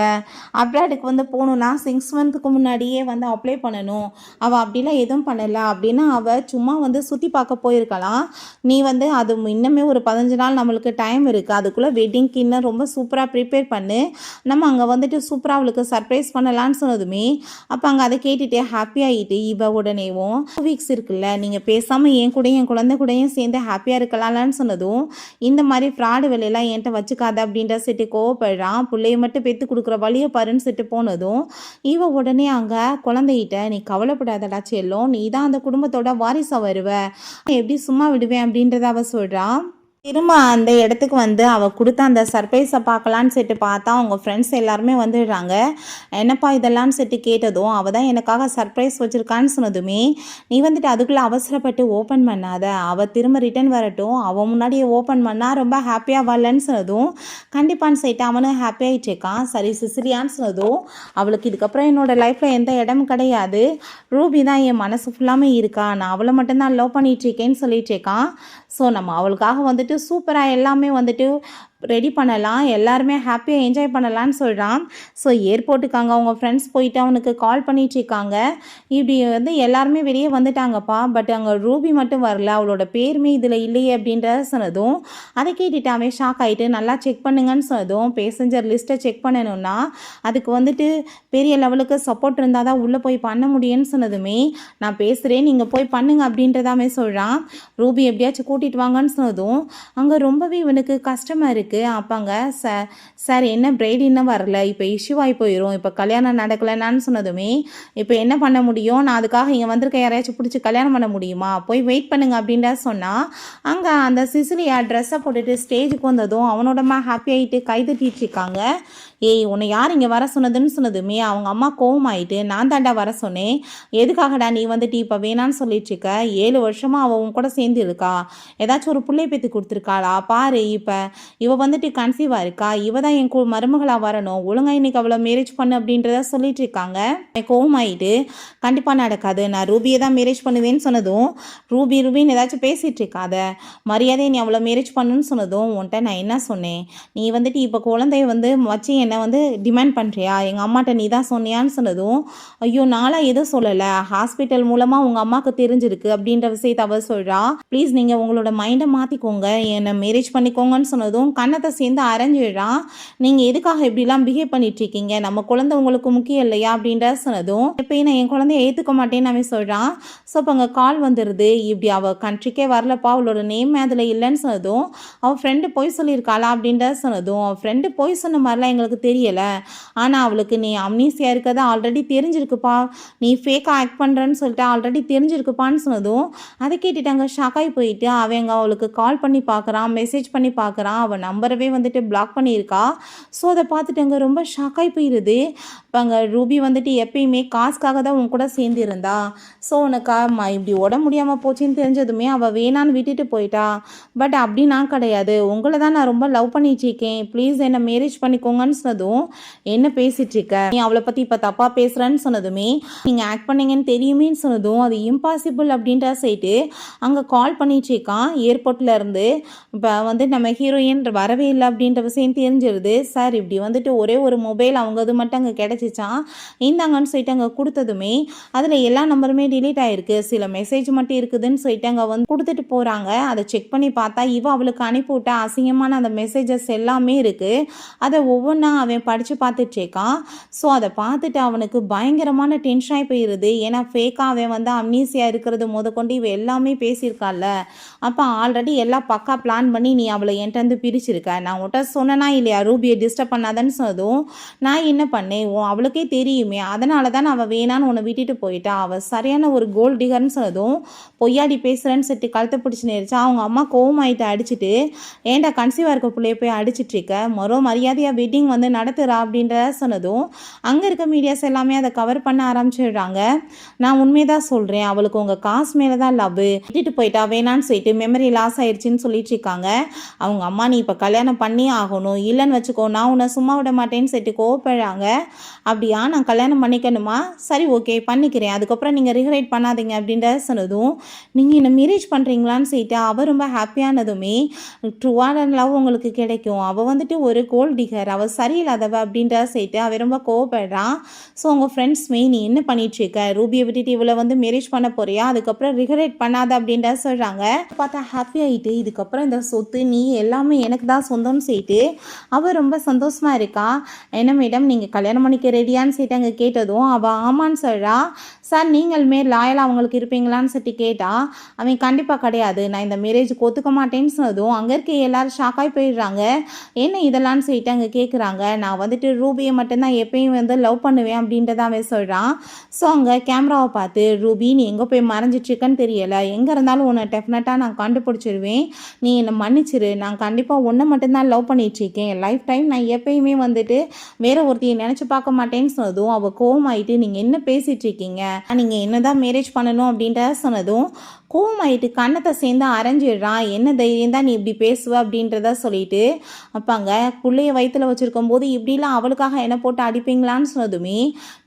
அப்ராடுக்கு வந்து போகணுன்னா 6 months முன்னாடியே வந்து அப்ளை பண்ணணும், அவள் அப்படிலாம் எதுவும் பண்ணலை அப்படின்னா அவள் சும்மா வந்து சுற்றி பார்க்க போயிருக்கலாம், நீ வந்து அது இன்னுமே ஒரு 15 நாள் நம்மளுக்கு டைம் இருக்குது, அதுக்குள்ளே வெட்டிங்க்கு இன்னும் ரொம்ப சூப்பராக ப்ரிப்பேர் பண்ணு, நம்ம அங்கே வந்துட்டு சூப்பராக அவளுக்கு சர்ப்ரைஸ் பண்ணலான்னு சொன்னதுமே அப்போ அங்கே அதை கேட்டுகிட்டே ஹாப்பி ஆகிட்டு இவ உடனேவும் 2 weeks இருக்குல்ல நீங்கள் பேசாமல் என் கூடயும் என் குழந்தை கூடயும் சேர்ந்து ஹாப்பியாக இருக்கலாம்னு சொன்னதும் இந்த மாதிரி ஃப்ராடு வேலையெல்லாம் என்கிட்ட வச்சுக்காத அப்படின்ற செட்டு கோவப்படுறான், பிள்ளைய மட்டும் பெற்று கொடுக்குற வழியை பாருன்னு செட்டு போனதும் இவ உடனே அங்கே குழந்தைகிட்ட நீ கவலைப்படாதடா செல்லும், நீ தான் அந்த குடும்பத்தோட வாரிசாக வருவ, எப்படி சும்மா விடுவேன் அப்படின்றத அவ சொல்கிறான். திரும்ப அந்த இடத்துக்கு வந்து அவள் கொடுத்த அந்த சர்ப்ரைஸை பார்க்கலான்னு சொல்லிட்டு பார்த்தா அவங்க ஃப்ரெண்ட்ஸ் எல்லாருமே வந்துடுறாங்க. என்னப்பா இதெல்லாம்னு சொல்லிட்டு கேட்டதும் அவள் தான் எனக்காக சர்ப்ரைஸ் வச்சுருக்கான்னு சொன்னதுமே நீ வந்துட்டு அதுக்குள்ளே அவசரப்பட்டு ஓப்பன் பண்ணாத, அவள் திரும்ப ரிட்டன் வரட்டும், அவள் முன்னாடியே ஓப்பன் பண்ணால் ரொம்ப ஹாப்பியாக வரலன்னு சொன்னதும் கண்டிப்பான்னு சொல்லிட்டு அவனும் ஹாப்பியாகிட்டு இருக்கான். சரி சிசிலியான்னு சொன்னதும் அவளுக்கு இதுக்கப்புறம் என்னோடய லைஃப்பில் எந்த இடமும் கிடையாது, ரூபி தான் என் மனசு ஃபுல்லாமே இருக்கா, நான் அவளை மட்டும்தான் லவ் பண்ணிகிட்ருக்கேன்னு சொல்லிட்டு இருக்கான். ஸோ நம்ம அவளுக்காக வந்துட்டு சூப்பராக எல்லாமே வந்துட்டு ரெடி பண்ணலாம், எல்லாருமே ஹாப்பியாக என்ஜாய் பண்ணலான்னு சொல்கிறான். ஸோ ஏர்போர்ட்டுக்கு அங்கே அவங்க ஃப்ரெண்ட்ஸ் போயிட்டு அவனுக்கு கால் பண்ணிகிட்ருக்காங்க. இப்படி வந்து எல்லாருமே வெளியே வந்துட்டாங்கப்பா. பட் அங்கே ரூபி மட்டும் வரல, அவளோட பேருமே இதில் இல்லையே அப்படின்றத சொன்னதும் அதை கேட்டுட்டு அவன் ஷாக் ஆகிட்டு நல்லா செக் பண்ணுங்கன்னு சொன்னதும் பேசஞ்சர் லிஸ்ட்டை செக் பண்ணணும்னா அதுக்கு வந்துட்டு பெரிய லெவலுக்கு சப்போர்ட் இருந்தால் தான் உள்ளே போய் பண்ண முடியும்னு சொன்னதுமே நான் பேசுகிறேன் நீங்கள் போய் பண்ணுங்க அப்படின்றதாமே சொல்கிறான். ரூபி எப்படியாச்சும் கூட்டிகிட்டு வாங்கன்னு சொன்னதும் அங்கே ரொம்பவே இவனுக்கு கஷ்டமாக இருக்குது. அப்பாங்க சார் என்ன பிரைட் இன்னும் வரல, இப்போ இஷ்யூ ஆகி போயிடும், இப்போ கல்யாணம் நடக்கலைன்னு சொன்னதுமே இப்போ என்ன பண்ண முடியும், நான் அதுக்காக இங்கே வந்திருக்க யாரையாச்சும் பிடிச்சி கல்யாணம் பண்ண முடியுமா, போய் வெயிட் பண்ணுங்க அப்படின்ற சொன்னால் அங்கே அந்த சிசிலியா ட்ரெஸ்ஸை போட்டுட்டு ஸ்டேஜுக்கு வந்ததும் அவனோடமா ஹாப்பி ஆகிட்டு கைதட்டிட்டு இருக்காங்க. ஏய் உன்னை யார் இங்கே வர சொன்னதுன்னு சொன்னதுமே அவங்க அம்மா கோவமாயிட்டு நான் தாண்டா வர சொன்னேன், எதுக்காகடா நீ வந்துட்டு இப்போ வேணான்னு சொல்லிட்டு இருக்க, 7 வருஷமாக அவள் உன் கூட சேர்ந்து இருக்கா, ஏதாச்சும் ஒரு பிள்ளை பேத்து கொடுத்துருக்காளா பாரு, இப்போ இவ வந்துட்டு கன்சீவாக இருக்கா, இவ தான் என் மருமகளாக வரணும், ஒழுங்கா இன்னைக்கு அவளை மேரேஜ் பண்ணு அப்படின்றத சொல்லிட்டு இருக்காங்க. கோவமாயிட்டு கண்டிப்பாக நடக்காது, நான் ரூபியை தான் மேரேஜ் பண்ணுவேன்னு சொன்னதும் ரூபின்னு ஏதாச்சும் பேசிகிட்டு இருக்காத, மரியாதையை நீ அவளை மேரேஜ் பண்ணுன்னு சொன்னதும் உன்ட்ட நான் என்ன சொன்னேன், நீ வந்துட்டு இப்போ குழந்தைய வந்து வச்சு என்னை வந்து டிமாண்ட் பண்ணுறியா, எங்கள் அம்மாட்ட நீ தான் சொன்னியான்னு சொன்னதும் ஐயோ நான்லாம் எதுவும் சொல்லலை, ஹாஸ்பிட்டல் மூலமாக உங்கள் அம்மாவுக்கு தெரிஞ்சிருக்கு அப்படின்ற விஷயத்தை அவள் சொல்கிறா, ப்ளீஸ் நீங்கள் உங்களோட மைண்டை மாற்றிக்கோங்க, என்னை மேரேஜ் பண்ணிக்கோங்கன்னு சொன்னதும் கண்ணத்தை சேர்ந்து அரைஞ்சிடுறான். நீங்கள் எதுக்காக இப்படிலாம் பிஹேவ் பண்ணிட்டுருக்கீங்க, நம்ம குழந்தை உங்களுக்கு முக்கியம் இல்லையா அப்படின்ற சொன்னதும் எப்பயும் நான் என் குழந்தைய ஏற்றுக்க மாட்டேன்னு அவன் சொல்கிறான். ஸோ இப்போ அங்கே கால் வந்துடுது, இப்படி அவள் கண்ட்ரிக்கே வரலப்பா, அவளோட நேம் அதில் இல்லைன்னு சொன்னதும் அவள் ஃப்ரெண்டு போய் சொல்லியிருக்காளா அப்படின்ற சொன்னதும் அவள் ஃப்ரெண்டு போய் சொன்ன மாதிரிலாம் எங்களுக்கு தெரியலை, ஆனால் அவளுக்கு நீ அம்னீசியா இருக்கிறத ஆல்ரெடி தெரிஞ்சிருக்குப்பா, நீ ஃபேக்காக ஆக்ட் பண்ணுறன்னு சொல்லிட்டு ஆல்ரெடி தெரிஞ்சிருக்குப்பான்னு சொன்னதும் அதை கேட்டுட்டாங்க ஷாக்காகி போயிட்டு அவங்க அவளுக்கு கால் பண்ணி பார்க்குறான், மெசேஜ் பண்ணி பார்க்குறான், அவள் நம்பரவே வந்துட்டு பிளாக் பண்ணியிருக்கா. ஸோ அதை பார்த்துட்டு ரொம்ப ஷாக்காகி போயிடுது. இப்போ அங்கே ரூபி வந்துட்டு எப்பயுமே காசுக்காக தான் உன் கூட சேர்ந்து இருந்தா, ஸோ உனக்கு இப்படி உடம்பு முடியாமல் போச்சுன்னு தெரிஞ்சதுமே அவள் வேணான்னு விட்டுட்டு போயிட்டா, பட் அப்படி நான் கிடையாது, உங்களை தான் நான் ரொம்ப லவ் பண்ணிட்டுருக்கேன், ப்ளீஸ் என்னை மேரேஜ் பண்ணிக்கோங்கன்னு சொன்னதும் என்ன பேசிகிட்ருக்க, நீ அவளை பற்றி இப்போ தப்பாக பேசுகிறேன்னு சொன்னதுமே நீங்கள் ஆக்ட் பண்ணீங்கன்னு தெரியுமேன்னு சொன்னதும் அது இம்பாசிபிள் அப்படின்ற சைட்டு அங்கே கால் பண்ணிட்டுருக்கான் ஏர்போர்ட்டில் இருந்து. இப்போ வந்து நம்ம ஹீரோயின் வரவே இல்லை அப்படின்ற விஷயம் தெரிஞ்சிருது. சார் இப்படி வந்துட்டு ஒரே ஒரு மொபைல் அவங்க இது மட்டும் அங்கே கிடச்சிச்சான், இந்தாங்கன்னு சொல்லிட்டு அங்கே கொடுத்ததுமே அதில் எல்லா நம்பருமே டிலீட் ஆகிருக்கு, சில மெசேஜ் மட்டும் இருக்குதுன்னு சொல்லிட்டு அங்கே வந்து கொடுத்துட்டு போகிறாங்க. அதை செக் பண்ணி பார்த்தா அவளுக்கு அனுப்பிவிட்ட அசிங்கமான அந்த மெசேஜஸ் எல்லாமே இருக்குது. அதை ஒவ்வொன்றா அவன் படித்து பார்த்துட்ருக்கான். ஸோ அதை பார்த்துட்டு அவனுக்கு பயங்கரமான டென்ஷனாகி போயிடுது. ஏன்னா ஃபேக்காக அவன் வந்து அம்னீசியா இருக்கிறது முதற்கொண்டு இவன் எல்லாமே பேசியிருக்காள்ல, அப்போ ஆல்ரெடி எல்லாம் பக்கா பிளான் பண்ணி நீ அவளை என்கிட்ட பிரிச்சிருக்க, நான் உன்ட்ட சொன்னனா இல்லையா ரூபியை டிஸ்டர்ப் பண்ணாதன்னு சொன்னதும் நான் என்ன பண்ணேன், அவளுக்கே தெரியுமே, அதனால தான் அவள் வேணான்னு உன்னை விட்டுட்டு போயிட்டா, அவள் சரியான ஒரு கோல்ட் டிகர்னு சொன்னதும் பொய்யாடி பேசுகிறேன்னு சொல்லிட்டு கழுத்தை பிடிச்சி நேரிச்சா. அவங்க அம்மா கோவமாயிட்டு அடிச்சுட்டு ஏன்டா கன்சீவாக இருக்க பிள்ளைய போய் அடிச்சிட்ருக்க, மரியாதையாக வெட்டிங் வந்து நடத்துகிறா அப்படின்றத சொன்னதும் அங்கே இருக்க மீடியாஸ் எல்லாமே அதை கவர் பண்ண ஆரம்பிச்சிடுறாங்க. நான் உண்மைதான் சொல்கிறேன், அவளுக்கு உங்கள் காசு மேலே தான் லவ், விட்டுட்டு போயிட்டா வேணான்னு சொல்லிட்டு மெமரி லாஸ் ஆயிடுச்சின்னு சொல்லிட்டு இருக்காங்க. அவங்க அம்மா நீ இப்போ கல்யாணம் பண்ணி ஆகணும், இல்லைன்னு வச்சுக்கோ நான் உன்னை சும்மா விட மாட்டேன்னு சொல்லிட்டு கோவப்படுறாங்க. அப்படியா நான் கல்யாணம் பண்ணிக்கணுமா, சரி ஓகே பண்ணிக்கிறேன், அதுக்கப்புறம் நீங்கள் ரிக்ரெட் பண்ணாதீங்க அப்படின்றத சொன்னதும் நீங்கள் என்னை மேரேஜ் பண்ணுறீங்களான்னு சொல்லிட்டு அவள் ரொம்ப ஹாப்பியானதுமே ட்ரூவான லவ் உங்களுக்கு கிடைக்கும், அவள் வந்துட்டு ஒரு கோல்ட் டிகர், அவள் சரியில்லாதவ அப்படின்றத சொல்லிட்டு அவன் ரொம்ப கோவப்படுறான். ஸோ உங்கள் ஃப்ரெண்ட்ஸ்மே நீ என்ன பண்ணிகிட்ருக்க, ரூபியை விட்டுட்டு இவளை வந்து மேரேஜ் பண்ண போறியா, அதுக்கப்புறம் ரிக்ரெட் பண்ணாத அப்படின்றத சொல்கிறாங்க. பார்த்தா ஹாப்பி ஆகிட்டு இதுக்கப்புறம் இந்த சொத்து நீ எல்லாமே எனக்கு தான் சொந்தம்னு சொல்லிட்டு அவள் ரொம்ப சந்தோஷமாக இருக்கா. என்ன மேடம் நீங்கள் கல்யாணம் பண்ணிக்க ரெடியான்னு சொல்லிட்டு அங்கே கேட்டதும் அவள் ஆமான்னு சொல்கிறா. சார் நீங்களுமே லாயலாக அவங்களுக்கு இருப்பீங்களான்னு சொல்லிட்டு கேட்டா அவன் கண்டிப்பாக கிடையாது, நான் இந்த மேரேஜுக்கு ஒத்துக்க மாட்டேன்னு சொன்னதும் அங்கே இருக்க எல்லாரும் ஷாக்காகி போயிடுறாங்க. என்ன இதெல்லாம்னு சொல்லிட்டு அங்கே கேட்குறாங்க. நான் வந்துட்டு ரூபியை மட்டும்தான் எப்பயும் வந்து லவ் பண்ணுவேன் அப்படின்றத அவன் சொல்கிறான். ஸோ அங்கே கேமராவை பார்த்து ரூபி நீ எங்கே போய் மறைஞ்சிட்ருக்கன்னு தெரியலை, எங்கே இருந்தாலும் உன்னை டெஃபினட்டாக நான் கண்டுபிடிச்சிருவேன், நீ என்னை மன்னிச்சிரு, நான் கண்டிப்பாக ஒன்றை மட்டும்தான் லவ் பண்ணிகிட்ருக்கேன், லைஃப் டைம் நான் எப்பயுமே வந்துட்டு வேற ஒருத்தையை நினச்சி பார்க்க மாட்டேன்னு சொன்னதும் அவள் கோவமாயிட்டு நீங்கள் என்ன பேசிகிட்ருக்கீங்க, நீங்கள் என்ன தான் மேரேஜ் பண்ணணும் அப்படின்றத சொன்னதும் கோவமாயிட்டு கண்ணத்தை சேர்ந்து அரைஞ்சிடுறான். என்ன தைரியம் தான் நீ இப்படி பேசுவ அப்படின்றத சொல்லிட்டு. அப்போ அங்கே பிள்ளைய வயிற்றில் வச்சுருக்கும் இருக்கும்போது இப்படிலாம் அவளுக்காக என்னை போட்டு அடிப்பீங்களான்னு சொன்னதுமே,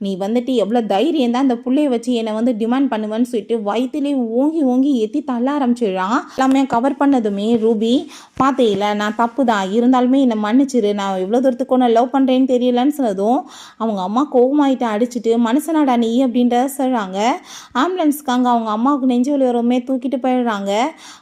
நீ வந்துட்டு எவ்வளோ தைரியம் தான் இந்த புள்ளைய வச்சு என்னை வந்து டிமாண்ட் பண்ணுவேன்னு சொல்லிட்டு வயிற்றுலேயே ஓங்கி ஓங்கி ஏற்றி தள்ள ஆரம்பிச்சிடுறான். எல்லாமே கவர் பண்ணதுமே ரூபி, பார்த்தேயில்ல நான் தப்பு தான், இருந்தாலுமே என்னை மன்னிச்சிரு, நான் எவ்வளோ தூரத்துக்கு உன்னை லவ் பண்ணுறேன்னு தெரியலன்னு சொன்னதும் அவங்க அம்மா கோவமாயிட்டு அடிச்சுட்டு மனுஷனாடா நீ அப்படின்றத சொல்கிறாங்க. ஆம்புலன்ஸ்க்காங்க அவங்க அம்மாவுக்கு நெஞ்சு வலி வரவுமே தூக்கிட்டு போயிடுறாங்க.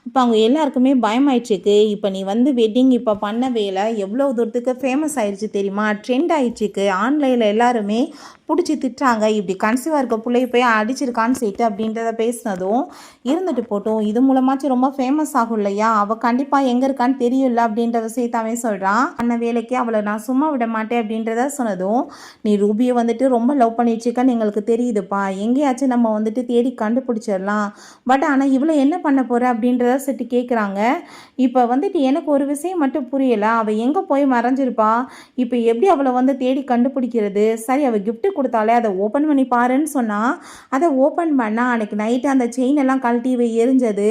இப்போ அவங்க எல்லாருக்குமே பயமாயிடுச்சுக்கு. இப்போ நீ வந்து வெட்டிங் இப்போ பண்ண வேலை எவ்வளோ தூரத்துக்கு ஃபேமஸ் ஆயிடுச்சு தெரியுமா, ட்ரெண்ட் ஆயிடுச்சுக்கு. ஆன்லைனில் எல்லாருமே பிடிச்சி திட்டுறாங்க, இப்படி கன்சீவாக இருக்க பிள்ளைய போய் அடிச்சிருக்கான்னு சொல்லிட்டு அப்படின்றத பேசினதும், இருந்துட்டு போட்டோம், இது மூலமாச்சும் ரொம்ப ஃபேமஸ் ஆகும் இல்லையா, அவள் கண்டிப்பாக எங்கே இருக்கான்னு தெரியல அப்படின்ற விஷயத்தாவே சொல்கிறான். பண்ண வேலைக்கு அவளை நான் சும்மா விட மாட்டேன் அப்படின்றத சொன்னதும், நீ ரூபியை வந்துட்டு ரொம்ப லவ் பண்ணிடுச்சுக்கான்னு எங்களுக்கு தெரியுதுப்பா, எங்கேயாச்சும் நம்ம வந்துட்டு தேடி கண்டுபிடிச்சிடலாம், பட் ஆனால் இவ்வளோ என்ன பண்ண போகிற அப்படின்றத சரி கேட்குறாங்க. இப்போ வந்துட்டு எனக்கு ஒரு விஷயம் மட்டும் புரியலை, அவள் எங்கே போய் மறைஞ்சிருப்பா, இப்போ எப்படி அவளை வந்து தேடி கண்டுபிடிக்கிறது. சரி, அவள் கிஃப்ட்டு கொடுத்தாலே அதை ஓப்பன் பண்ணி பாருன்னு சொன்னால், அதை ஓப்பன் பண்ணால் அன்றைக்கி நைட்டு அந்த செயின் எல்லாம் கழட்டி எரிஞ்சது,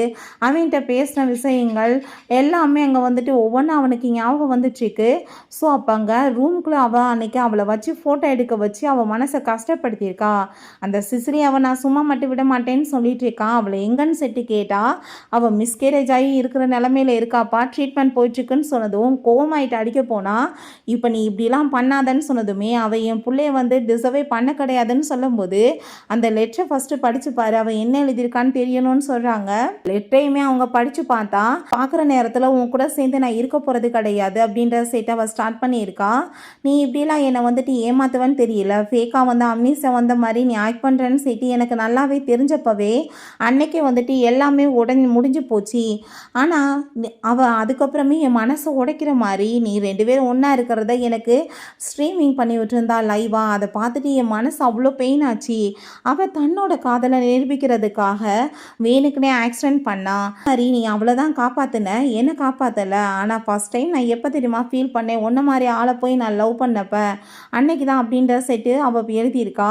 அவன்கிட்ட பேசின விஷயங்கள் எல்லாமே அங்கே வந்துட்டு ஒவ்வொன்றும் அவனுக்கு ஞாபகம் வந்துட்டுருக்கு. ஸோ அப்போ அங்கே ரூமுக்குள்ளே அவள் அன்றைக்கி அவளை வச்சு ஃபோட்டோ எடுக்க வச்சு அவள் மனசை கஷ்டப்படுத்தியிருக்கா. அந்த சிசிலி அவள் நான் சும்மா மட்டும் விட மாட்டேன்னு சொல்லிட்டு இருக்கான். அவளை எங்கன்னு செட்டு கேட்டால் அவள் மிஸ்கேரேஜ் ஆகி இருக்கிற நிலமையில இருக்காப்பா, ட்ரீட்மெண்ட் போயிட்டுருக்குன்னு சொன்னதும் கோவமாயிட்டு அடிக்க போனால், இப்போ நீ இப்படிலாம் பண்ணாதன்னு சொன்னதுமே அவள் என் பிள்ளைய வந்து டிசர்வே பண்ண கிடையாதுன்னு சொல்லும்போது, அந்த லெட்டரை ஃபஸ்ட்டு படித்து பாரு, அவள் என்ன எழுதியிருக்கான்னு தெரியணும்னு சொல்கிறாங்க. லெட்டரையுமே அவங்க படித்து பார்த்தா, பார்க்குற நேரத்தில் உன் கூட சேர்ந்து நான் இருக்க போகிறது கிடையாது அப்படின்ற செட்டை அவள் ஸ்டார்ட் பண்ணியிருக்கா. நீ இப்படிலாம் என்னை வந்துட்டு ஏமாத்துவன்னு தெரியல, ஃபேக்காக வந்து அம்னீஸை வந்த மாதிரி நீ ஆக்ட் பண்ணுறேன்னு சொல்லிட்டு எனக்கு நல்லாவே தெரிஞ்சப்பவே அன்னைக்கே வந்துட்டு எல்லாமே முடிஞ்சு போச்சு. ஆனால் அவள் அதுக்கப்புறமே என் மனசை உடைக்கிற மாதிரி நீ 2 பேரும் ஒன்றா இருக்கிறத எனக்கு ஸ்ட்ரீமிங் பண்ணி விட்டுருந்தா லைவா, அதை பார்த்துட்டு என் மனசு அவ்வளோ பெயின் ஆச்சு. அவள் தன்னோட காதலை நிரூபிக்கிறதுக்காக வேணுக்குனே ஆக்சிடென்ட் பண்ணா. சரி, நீ அவ்வளோதான் காப்பாற்றின, என்னை காப்பாற்றலை. ஆனால் ஃபஸ்ட் டைம் நான் எப்போ தெரியுமா ஃபீல் பண்ணேன், ஒன்றை மாதிரி ஆளை போய் நான் லவ் பண்ணப்ப அன்னைக்கு தான் அப்படின்ற செட்டு அவள் எழுதியிருக்கா.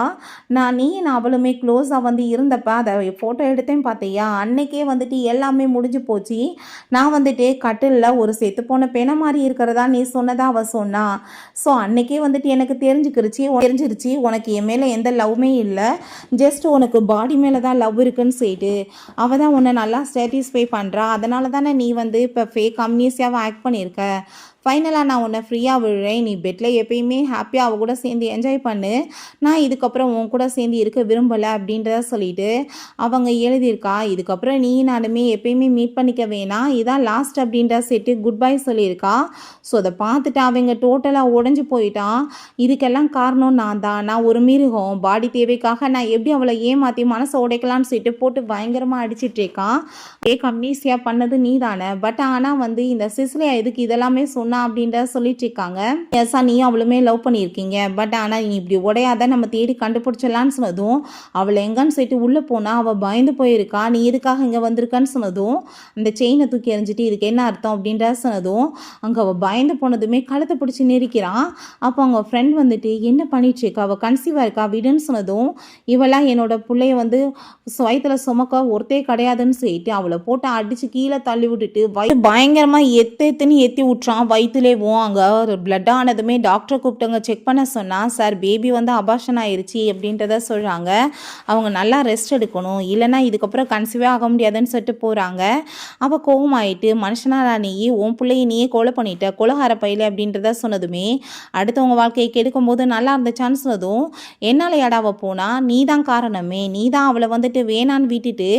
நான் அவளுமே க்ளோஸாக வந்து இருந்தப்ப அதை ஃபோட்டோ எடுத்தேன் பார்த்தியா, அன்னைக்கே வந்துட்டு எல்லாமே முடிஞ்சு போச்சு. நான் வந்துட்டு கட்டிலில் ஒரு செத்து போன பெண மாதிரி இருக்கிறதா நீ சொன்னதா அவள் சொன்னா. ஸோ அன்னைக்கே வந்துட்டு எனக்கு தெரிஞ்சிருச்சு உனக்கு என் மேலே எந்த லவ்வுமே இல்லை, ஜஸ்ட் உனக்கு பாடி மேலே தான் லவ் இருக்குன்னு சொல்லிட்டு அவள் தான் உன்னை நல்லா சாட்டிஸ்ஃபை பண்ணுறா. அதனால தானே நீ வந்து இப்போ ஃபேக் அம்னீசியாவை ஆக்ட் பண்ணியிருக்க. ஃபைனலாக நான் உன்னை ஃப்ரீயாக விடுறேன், நீ பெட்டில் எப்பயுமே ஹாப்பியாக அவள் கூட சேர்ந்து என்ஜாய் பண்ணு, நான் இதுக்கப்புறம் உன் கூட சேர்ந்து இருக்க விரும்பலை அப்படின்றத சொல்லிட்டு அவங்க எழுதியிருக்கா. இதுக்கப்புறம் நானுமே எப்பயுமே மீட் பண்ணிக்க வேணாம், இதான் லாஸ்ட் அப்படின்ற செட்டு குட் பை சொல்லியிருக்கா. ஸோ அதை பார்த்துட்டு அவங்க டோட்டலாக உடஞ்சி போயிட்டான். இதுக்கெல்லாம் காரணம் நான் ஒரு மிருகம், பாடி தேவைக்காக நான் எப்படி அவளை ஏமாற்றி மனசை உடைக்கலான்னு சொல்லிட்டு போட்டு பயங்கரமாக அடிச்சிட்ருக்கான். அம்னீசியா பண்ணது நீ தானே, பட் ஆனால் வந்து இந்த சிசிலியா எதுக்கு இதெல்லாமே சொன்னா அப்படின்ற சொல்லிட்டு இருக்காங்க. எஸ்ஸா, நீ அவளுமே லவ் பண்ணியிருக்கீங்க, பட் ஆனால் நீ இப்படி உடையாத, நம்ம தேடி கண்டுபிடிச்சலான்னு சொன்னதும், அவளை எங்கன்னு சொல்லிட்டு உள்ளே போனால் அவள் பயந்து போயிருக்கா. நீ எதுக்காக இங்கே வந்திருக்கான்னு சொன்னதும், அந்த செயினை தூக்கி எறிஞ்சிட்டு இதுக்கு என்ன அர்த்தம் அப்படின்ற சொன்னதும், அங்கே அவள் பயந்து போனதுமே கழுத்தை பிடிச்சி நெரிக்கிறான். அப்போ அவங்க ஃப்ரெண்ட் வந்துட்டு என்ன பண்ணிட்டு இருக்கா, அவள் கன்சீவாக இருக்கா விடுன்னு சொன்னதும், இவெல்லாம் என்னோட பிள்ளைய வந்து வயிற்றுல சுமக்க ஒருத்தே கிடையாதுன்னு சொல்லிட்டு அவளை போட்டு அடித்து கீழே தள்ளி விட்டுட்டு பயங்கரமாக எத்துன்னு ஏற்றி விட்றான். வயிற்றுலேவும் அங்கே ஒரு பிளட் ஆனதுமே டாக்டரை கூப்பிட்டவங்க செக் பண்ண சொன்னால், சார் பேபி வந்து அபார்ஷன் ஆயிடுச்சு அப்படின்றத சொல்கிறாங்க. அவங்க நல்லா ரெஸ்ட் எடுக்கணும், இல்லைனா இதுக்கப்புறம் கன்சீவே ஆக முடியாதுன்னு சொல்லிட்டு போகிறாங்க. அவள் கோவமாயிட்டு, மனுஷனாடா நீ, உன் பிள்ளையை நீயே கொலை பண்ணிட்ட, கொலகார பையில அப்படின்றத சொன்னதுமே, அடுத்தவங்க வாழ்க்கையை கெடுக்கும் போது நல்லா இருந்துச்சான்னு சொன்னதும், என்னால் ஏடாவ போனால் நீ தான் காரணமே, நீ தான் அவளை வந்துட்டு வேணான்னு விட்டுட்டு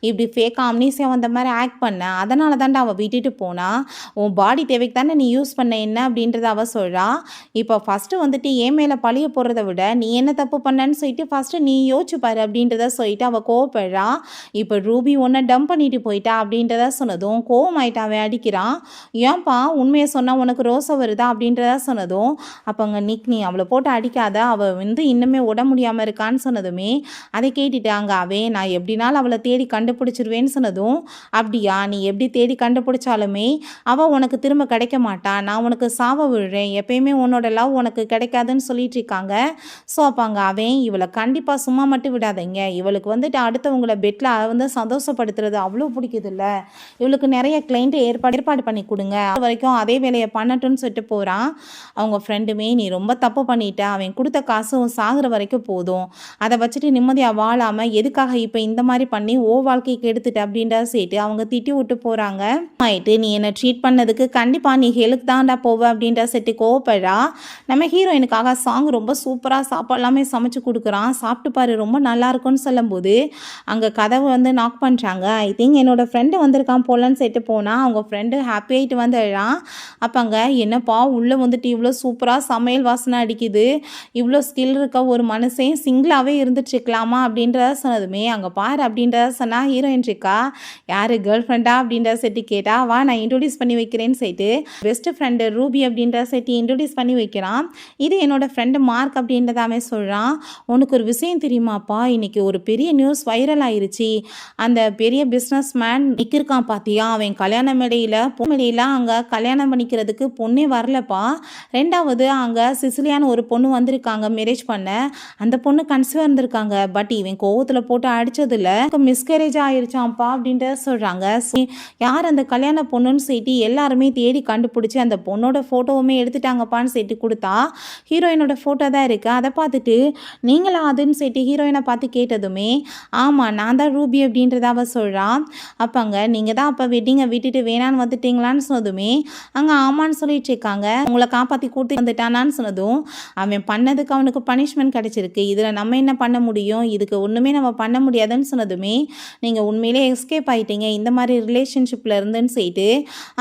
இப்படி ஃபேக்காக அம்னீசியா வந்த மாதிரி ஆக்ட் பண்ண, அதனால தான்டா அவள் விட்டுட்டு போனா, உன் பாடி தேவைக்கு தானே நீ யூஸ் பண்ண என்ன அப்படின்றத அவள் சொல்கிறா. இப்போ ஃபஸ்ட்டு வந்துட்டு என் மேலே பழிய போடுறத விட நீ என்ன தப்பு பண்ணன்னு சொல்லிட்டு ஃபஸ்ட்டு நீ யோசிச்சு பாரு அப்படின்றத சொல்லிட்டு அவள் கோவப்படுறா. இப்போ ரூபி ஒன்றை டம்ப் பண்ணிட்டு போயிட்டா அப்படின்றத சொன்னதும் கோவமாயிட்டா, அவன் அடிக்கிறான். ஏன்ப்பா உண்மையை சொன்னால் உனக்கு ரோசை வருதா அப்படின்றத சொன்னதும், அப்போ அங்கே நீ அவளை போட்டு அடிக்காத, அவள் வந்து இன்னுமே உட முடியாமல் இருக்கான்னு சொன்னதுமே அதை கேட்டுட்டு அங்கே அவன் நான் எப்படினாலும் அவளை தேடி கண்டுபிடிச்சிருவேன்னு சொன்னதும், அப்படியா, நீ எப்படி தேடி கண்டுபிடிச்சாலுமே அவள் உனக்கு திரும்ப கிடைக்க மாட்டா, மாட்டா, நான் உனக்கு சாப விழுறேன், எப்பயுமே உன்னோட லவ் உனக்கு கிடைக்காதுன்னு சொல்லிட்டு இருக்காங்க. ஸோ அப்போ அங்கே அவன் இவளை கண்டிப்பாக சும்மா மட்டும் விடாதீங்க, இவளுக்கு வந்துட்டு அடுத்தவங்களை பெட்டில் வந்து சந்தோஷப்படுத்துறது அவ்வளோ பிடிக்குதுல்ல, இவளுக்கு நிறைய கிளைண்ட்டை ஏற்பாடு பண்ணி கொடுங்க, அது வரைக்கும் அதே வேலையை பண்ணட்டும்னு சொல்லிட்டு போகிறான். அவங்க ஃப்ரெண்டுமே நீ ரொம்ப தப்பு பண்ணிட்ட, அவன் கொடுத்த காசும் சாகுற வரைக்கும் போதும், அதை வச்சுட்டு நிம்மதியாக வாழாமல் எதுக்காக இப்போ இந்த மாதிரி பண்ணி வாழ்க்கைக்கு எடுத்துட்டு அப்படின்ற சேர்த்து அவங்க திட்டி விட்டு போகிறாங்க. ஆயிட்டு நீ என்னை ட்ரீட் பண்ணதுக்கு கண்டிப்பாக நீ ஹெலுக்கு தான்டா போவ அப்படின்ற செட்டு கோவப்படுறா. நம்ம ஹீரோயினுக்காக சாங் ரொம்ப சூப்பராக சாப்பாடு எல்லாமே சமைச்சு கொடுக்குறான், சாப்பிட்டு பாரு ரொம்ப நல்லா இருக்கும்னு சொல்லும்போது அங்கே கதவை வந்து நாக் பண்ணுறாங்க. ஐ திங்க் என்னோடய ஃப்ரெண்டு வந்திருக்கான் போலன்னு செட்டு போனால் அவங்க ஃப்ரெண்டு ஹாப்பி ஆகிட்டு வந்துடுறான். அப்போ அங்கே என்னப்பா உள்ளே வந்துட்டு இவ்வளோ சூப்பராக சமையல் வாசனை அடிக்குது, இவ்வளோ ஸ்கில் இருக்க ஒரு மனுஷன் சிங்கிளாகவே இருந்துட்டுருக்கலாமா அப்படின்றத சொன்னதுமே அங்கே பாரு அப்படின்றத சொன்னால் ஹீரோயின் இருக்கா, யார் கேர்ள் ஃப்ரெண்டா அப்படின்ற செட்டு கேட்டா, வா நான் இன்ட்ரோடியூஸ் பண்ணி வைக்கிறேன்னு சொல்லிட்டு பெஸ்ட் ஃப்ரெண்டு ரூபி அப்படின்ற செட்டு இன்ட்ரோடியூஸ் பண்ணி வைக்கிறான். இது என்னோட ஃப்ரெண்டு மார்க் அப்படின்றதாமே சொல்கிறான். உனக்கு ஒரு விஷயம் தெரியுமாப்பா, இன்னைக்கு ஒரு பெரிய நியூஸ் வைரல் ஆயிருச்சு, அந்த பெரிய பிஸ்னஸ் மேன் நிற்கிருக்கான் பார்த்தியா, அவன் கல்யாண மேடையில் அங்கே கல்யாணம் பண்ணிக்கிறதுக்கு பொண்ணே வரலப்பா, ரெண்டாவது அங்கே சிசிலியான்னு ஒரு பொண்ணு வந்திருக்காங்க மேரேஜ் பண்ண, அந்த பொண்ணு கன்சீவாக இருந்திருக்காங்க, பட் இவன் கோவத்தில் போட்டு அடித்ததில் மிஸ்கேரேஜ் ஆயிருச்சான்ப்பா அப்படின்றத சொல்கிறாங்க. யார் அந்த கல்யாண பொண்ணுன்னு சொல்லிட்டு எல்லாருமே தேடி கண்டுபிடிச்சி அந்த பொண்ணோட ஃபோட்டோவுமே எடுத்துட்டாங்கப்பான்னு சொல்லிட்டு கொடுத்தா ஹீரோயினோட ஃபோட்டோ தான் இருக்குது. அதை பார்த்துட்டு நீங்களா அதுன்னு சொல்லிட்டு ஹீரோயினை பார்த்து கேட்டதுமே ஆமாம் நான் தான் ரூபி அப்படின்றத அவள் சொல்கிறான். அப்போ அங்கே நீங்கள் தான் அப்போ வெட்டிங்கை விட்டுட்டு வேணான்னு வந்துட்டீங்களான்னு சொன்னதுமே அங்கே ஆமான்னு சொல்லிட்டு இருக்காங்க. உங்களை காப்பாற்றி கூட்டி வந்துட்டானான்னு சொன்னதும் அவன் பண்ணதுக்கு அவனுக்கு பனிஷ்மெண்ட் கிடச்சிருக்கு, இதில் நம்ம என்ன பண்ண முடியும், இதுக்கு ஒன்றுமே நம்ம பண்ண முடியாதுன்னு சொன்னதுமே நீங்கள் உண்மையிலே எஸ்கேப் ஆகிட்டீங்க இந்த மாதிரி ரிலேஷன்ஷிப்பில் இருந்துன்னு சொல்லிட்டு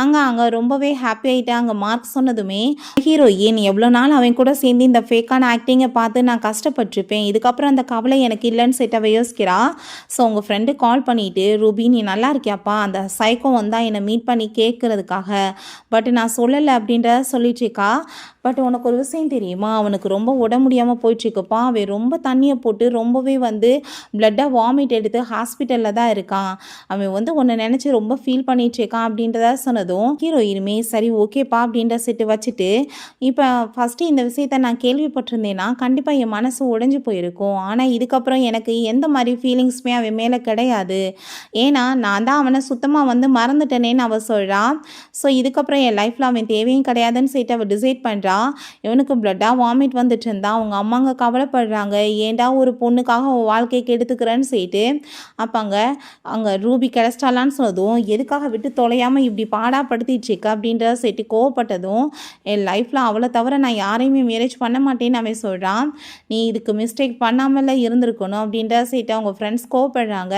அங்கே ரொம்பவே ஹாப்பி ஆகிட்டா. அங்கே மார்க் சொன்னதுமே ஹீரோயின் எவ்வளோ நாள் அவன் கூட சேர்ந்து இந்த ஃபேக்கான ஆக்டிங்கை பார்த்து நான் கஷ்டப்பட்டிருப்பேன், இதுக்கப்புறம் அந்த கவலை எனக்கு இல்லைன்னு சொல்லிட்டு அவள் யோசிக்கிறா. ஸோ உங்கள் ஃப்ரெண்டு கால் பண்ணிவிட்டு ரூபி நீ நல்லா இருக்கியாப்பா, அந்த சைக்கோ வந்தால் என்னை மீட் பண்ணி கேட்குறதுக்காக, பட் நான் சொல்லலை அப்படின்ற சொல்லிட்டுருக்கா. பட் உனக்கு ஒரு விஷயம் தெரியுமா, அவனுக்கு ரொம்ப உடம்பு முடியாமல் போயிட்டுருக்குப்பா, அவன் ரொம்ப தண்ணியை போட்டு ரொம்பவே வந்து பிளட்டாக வாமிட் எடுத்து ஹாஸ்பிட்டலில் தான் இருக்கான், அவன் வந்து உன்னை நினச்சி ரொம்ப ஃபீல் பண்ணிகிட்ருக்கான் அப்படின்றத சொன்னதும் ஹீரோயினுமே சரி ஓகேப்பா அப்படின்ற செட்டு வச்சுட்டு இப்போ ஃபஸ்ட்டு இந்த விஷயத்த நான் கேள்விப்பட்டிருந்தேன்னா கண்டிப்பாக என் மனசு உடைஞ்சு போயிருக்கும், ஆனால் இதுக்கப்புறம் எனக்கு எந்த மாதிரி ஃபீலிங்ஸுமே அவன் மேலே கிடையாது, ஏன்னா நான் தான் அவனை சுத்தமாக வந்து மறந்துட்டேனேன்னு அவள் சொல்கிறான். ஸோ இதுக்கப்புறம் என் லைஃப்பில் அவன் தேவையும் கிடையாதுன்னு சொல்லிட்டு அவள் டிசைட் பண்ணுறா. இவனுக்கு பிளட்டாக வாமிட் வந்துட்டு இருந்தா அவங்க அம்மாங்க கவலைப்படுறாங்க, ஏண்டா ஒரு பொண்ணுக்காக அவன் வாழ்க்கைக்கு எடுத்துக்கிறேன்னு சொல்லிட்டு. அப்போ அங்கே ரூபி கிடச்சிட்டாலான்னு சொன்னதும் எதுக்காக விட்டு தொலையாமல் இப்படி பாடாப்படுத்திட்டுருக்க அப்படின்ற சொல்லிட்டு கோவப்பட்டதும் என் லைஃப்பில் அவளை தவிர நான் யாரையுமே மேரேஜ் பண்ண மாட்டேன்னு அவன் சொல்கிறான். நீ இதுக்கு மிஸ்டேக் பண்ணாமல இருந்திருக்கணும் அப்படின்ற சொல்லிட்டு அவங்க ஃப்ரெண்ட்ஸ் கோவப்படுறாங்க.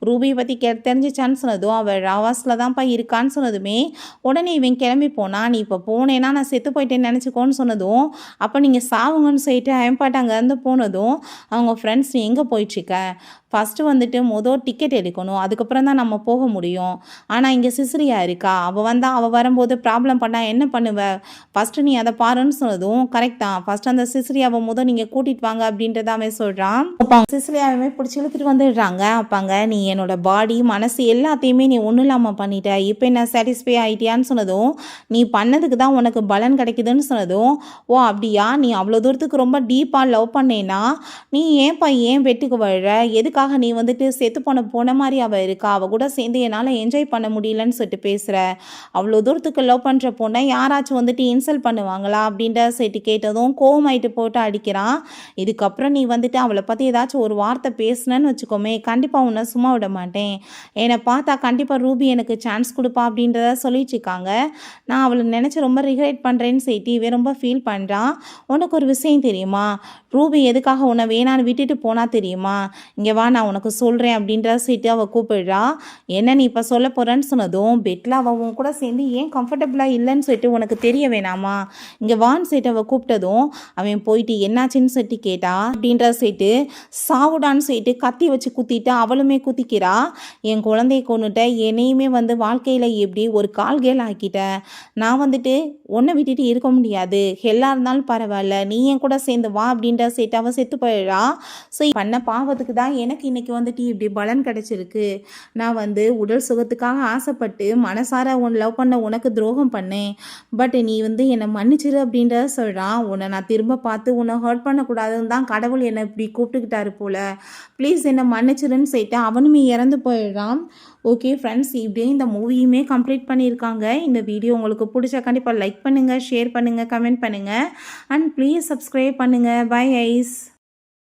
ரூபியை பற்றி தெரிஞ்சிச்சான்னு சொன்னதும் அவள் ரவாஸில் தான்ப்பா இருக்கான்னு சொன்னதுமே உடனே இவன் கிளம்பி போனான். நீ இப்போ போனேன்னா நான் செத்து போயிட்டேன்னு நினச்சிக்கோன்னு சொன்னதும் அப்போ நீங்கள் சாவுங்கன்னு சொல்லிட்டு அயன்பாட்டு அங்கேருந்து போனதும் அவங்க ஃப்ரெண்ட்ஸ் நீ எங்கே போயிட்டுருக்க, ஃபஸ்ட்டு வந்துட்டு டிக்கெட் எடுக்கணும், அதுக்கப்புறம் தான் நம்ம போக முடியும், ஆனால் இங்கே சிசிலியா இருக்கா, அவள் வரும்போது ப்ராப்ளம் பண்ணால் என்ன பண்ணுவ, ஃபஸ்ட்டு நீ அதை பாருன்னு சொன்னதும் கரெக்ட் தான், ஃபஸ்ட்டு அந்த சிசிலியாவை நீங்கள் கூட்டிகிட்டு வாங்க அப்படின்றத அவன் சொல்கிறான். அப்போ சிசிலியாவே பிடிச்சி இழுத்துட்டு வந்துடுறாங்க. அப்பாங்க நீ என்னோட பாடி மனசு எல்லாத்தையுமே நீ ஒன்றும் இல்லாமல் பண்ணிட்ட, இப்போ என்ன சாட்டிஸ்ஃபை ஆகிட்டியான்னு சொன்னதும் நீ பண்ணதுக்கு தான் உனக்கு பலன் கிடைக்குதுன்னு சொன்னதும் ஓ அப்படியா, நீ அவ்வளோ தூரத்துக்கு ரொம்ப டீப்பாக லவ் பண்ணேன்னா நீ ஏன் வெட்டுக்கு வர்ற, எதுக்காக நீ வந்துட்டு செத்து போன மாதிரி அவள் இருக்கா, அவள் கூட சேர்ந்து என்னால் என்ஜாய் பண்ண முடியலன்னு சொல்லிட்டு பேசுகிற, அவ்வளோ தூரத்துக்கு லவ் பண்ணுற பொண்ணை யாராச்சும் வந்துட்டு இன்சல்ட் பண்ணுவாங்களா அப்படின்ற சொல்லிட்டு கேட்டதும் கோவமாயிட்டு போட்டு அடிக்கிறான். இதுக்கப்புறம் நீ வந்துட்டு அவளை பற்றி ஏதாச்சும் ஒரு வார்த்தை பேசுனேன்னு வச்சுக்கோமே கண்டிப்பாக உன்னை சும்மா விட மாட்டேன், என்னை பார்த்தா கண்டிப்பாக ரூபி எனக்கு சான்ஸ் கொடுப்பா அப்படின்றத சொல்லிட்டு இருக்காங்க. நான் அவளை நினச்சி ரொம்ப ரிக்ரெட் பண்ணுறேன்னு சொல்லிட்டு இவன் ரொம்ப ஃபீல் பண்ணுறான். உனக்கு ஒரு விஷயம் தெரியுமா, ரூபி எதுக்காக உன்னை வேணான்னு விட்டுட்டு போனால் தெரியுமா, இங்கே வா நான் உனக்கு சொல்கிறேன் அப்படின்ற சொல்லிட்டு அவள் கூப்பிடுறா. என்ன நீ இப்போ சொல்ல போகிறேன்னு சொன்னதும் பெட்டில் அவள் உன் கூட சேர்ந்து ஏன் கம்ஃபர்டபுளாக இல்லைன்னு சொல்லிட்டு உனக்கு தெரிய வேணாமா, இங்கே வான்னு சொல்லிட்டு அவள் கூப்பிட்டதும் அவன் போயிட்டு என்னாச்சுன்னு சொல்லிட்டு கேட்டா அப்படின்ற சொல்லிட்டு சாவுடான்னு சொல்லிட்டு கத்தி வச்சு குத்திட்டு அவளுமே குத்திக்கிறா. என் குழந்தைய கொண்டுட்ட என்னையுமே வந்து வாழ்க்கையில் எப்படி ஒரு கால் கேள் ஆக்கிட்டேன், நான் வந்துட்டு உன்னை விட்டுட்டு இருக்க முடியாது, ஹெல்லாக இருந்தாலும் பரவாயில்ல நீ என் கூட சேர்ந்து வா அப்படின்ற சொல்லிட்டு அவள் செத்து போயிடுறா. ஸோ பண்ண பாவத்துக்கு தான் எனக்கு இன்றைக்கி வந்துட்டு இப்படி பலன் கிடச்சிருக்கு, நான் வந்து உடல் சுகத்துக்காக ஆசைப்பட்டு மனசார லவ் பண்ண உனக்கு துரோகம் பண்ண பண்ணேன். பட் நீ என்னை மன்னிச்சிரு அப்படின்றத சொல்கிறான். உன்னை நான் திரும்ப பார்த்து உன்னை ஹர்ட் பண்ணக்கூடாதுன்னு தான் கடவுள் என்னை இப்படி கூப்பிட்டுக்கிட்டாரு போல், ப்ளீஸ் என்னை மன்னிச்சிருன்னு சொல்லிட்டு அவனுமே இறந்து போயிடுறான். ஓகே ஃப்ரெண்ட்ஸ், இப்படியே இந்த மூவியுமே கம்ப்ளீட் பண்ணியிருக்காங்க. இந்த வீடியோ உங்களுக்கு பிடிச்சா கண்டிப்பாக லைக் பண்ணுங்கள், ஷேர் பண்ணுங்கள், கமெண்ட் பண்ணுங்கள் அண்ட் ப்ளீஸ் சப்ஸ்கிரைப் பண்ணுங்கள். Bye ice.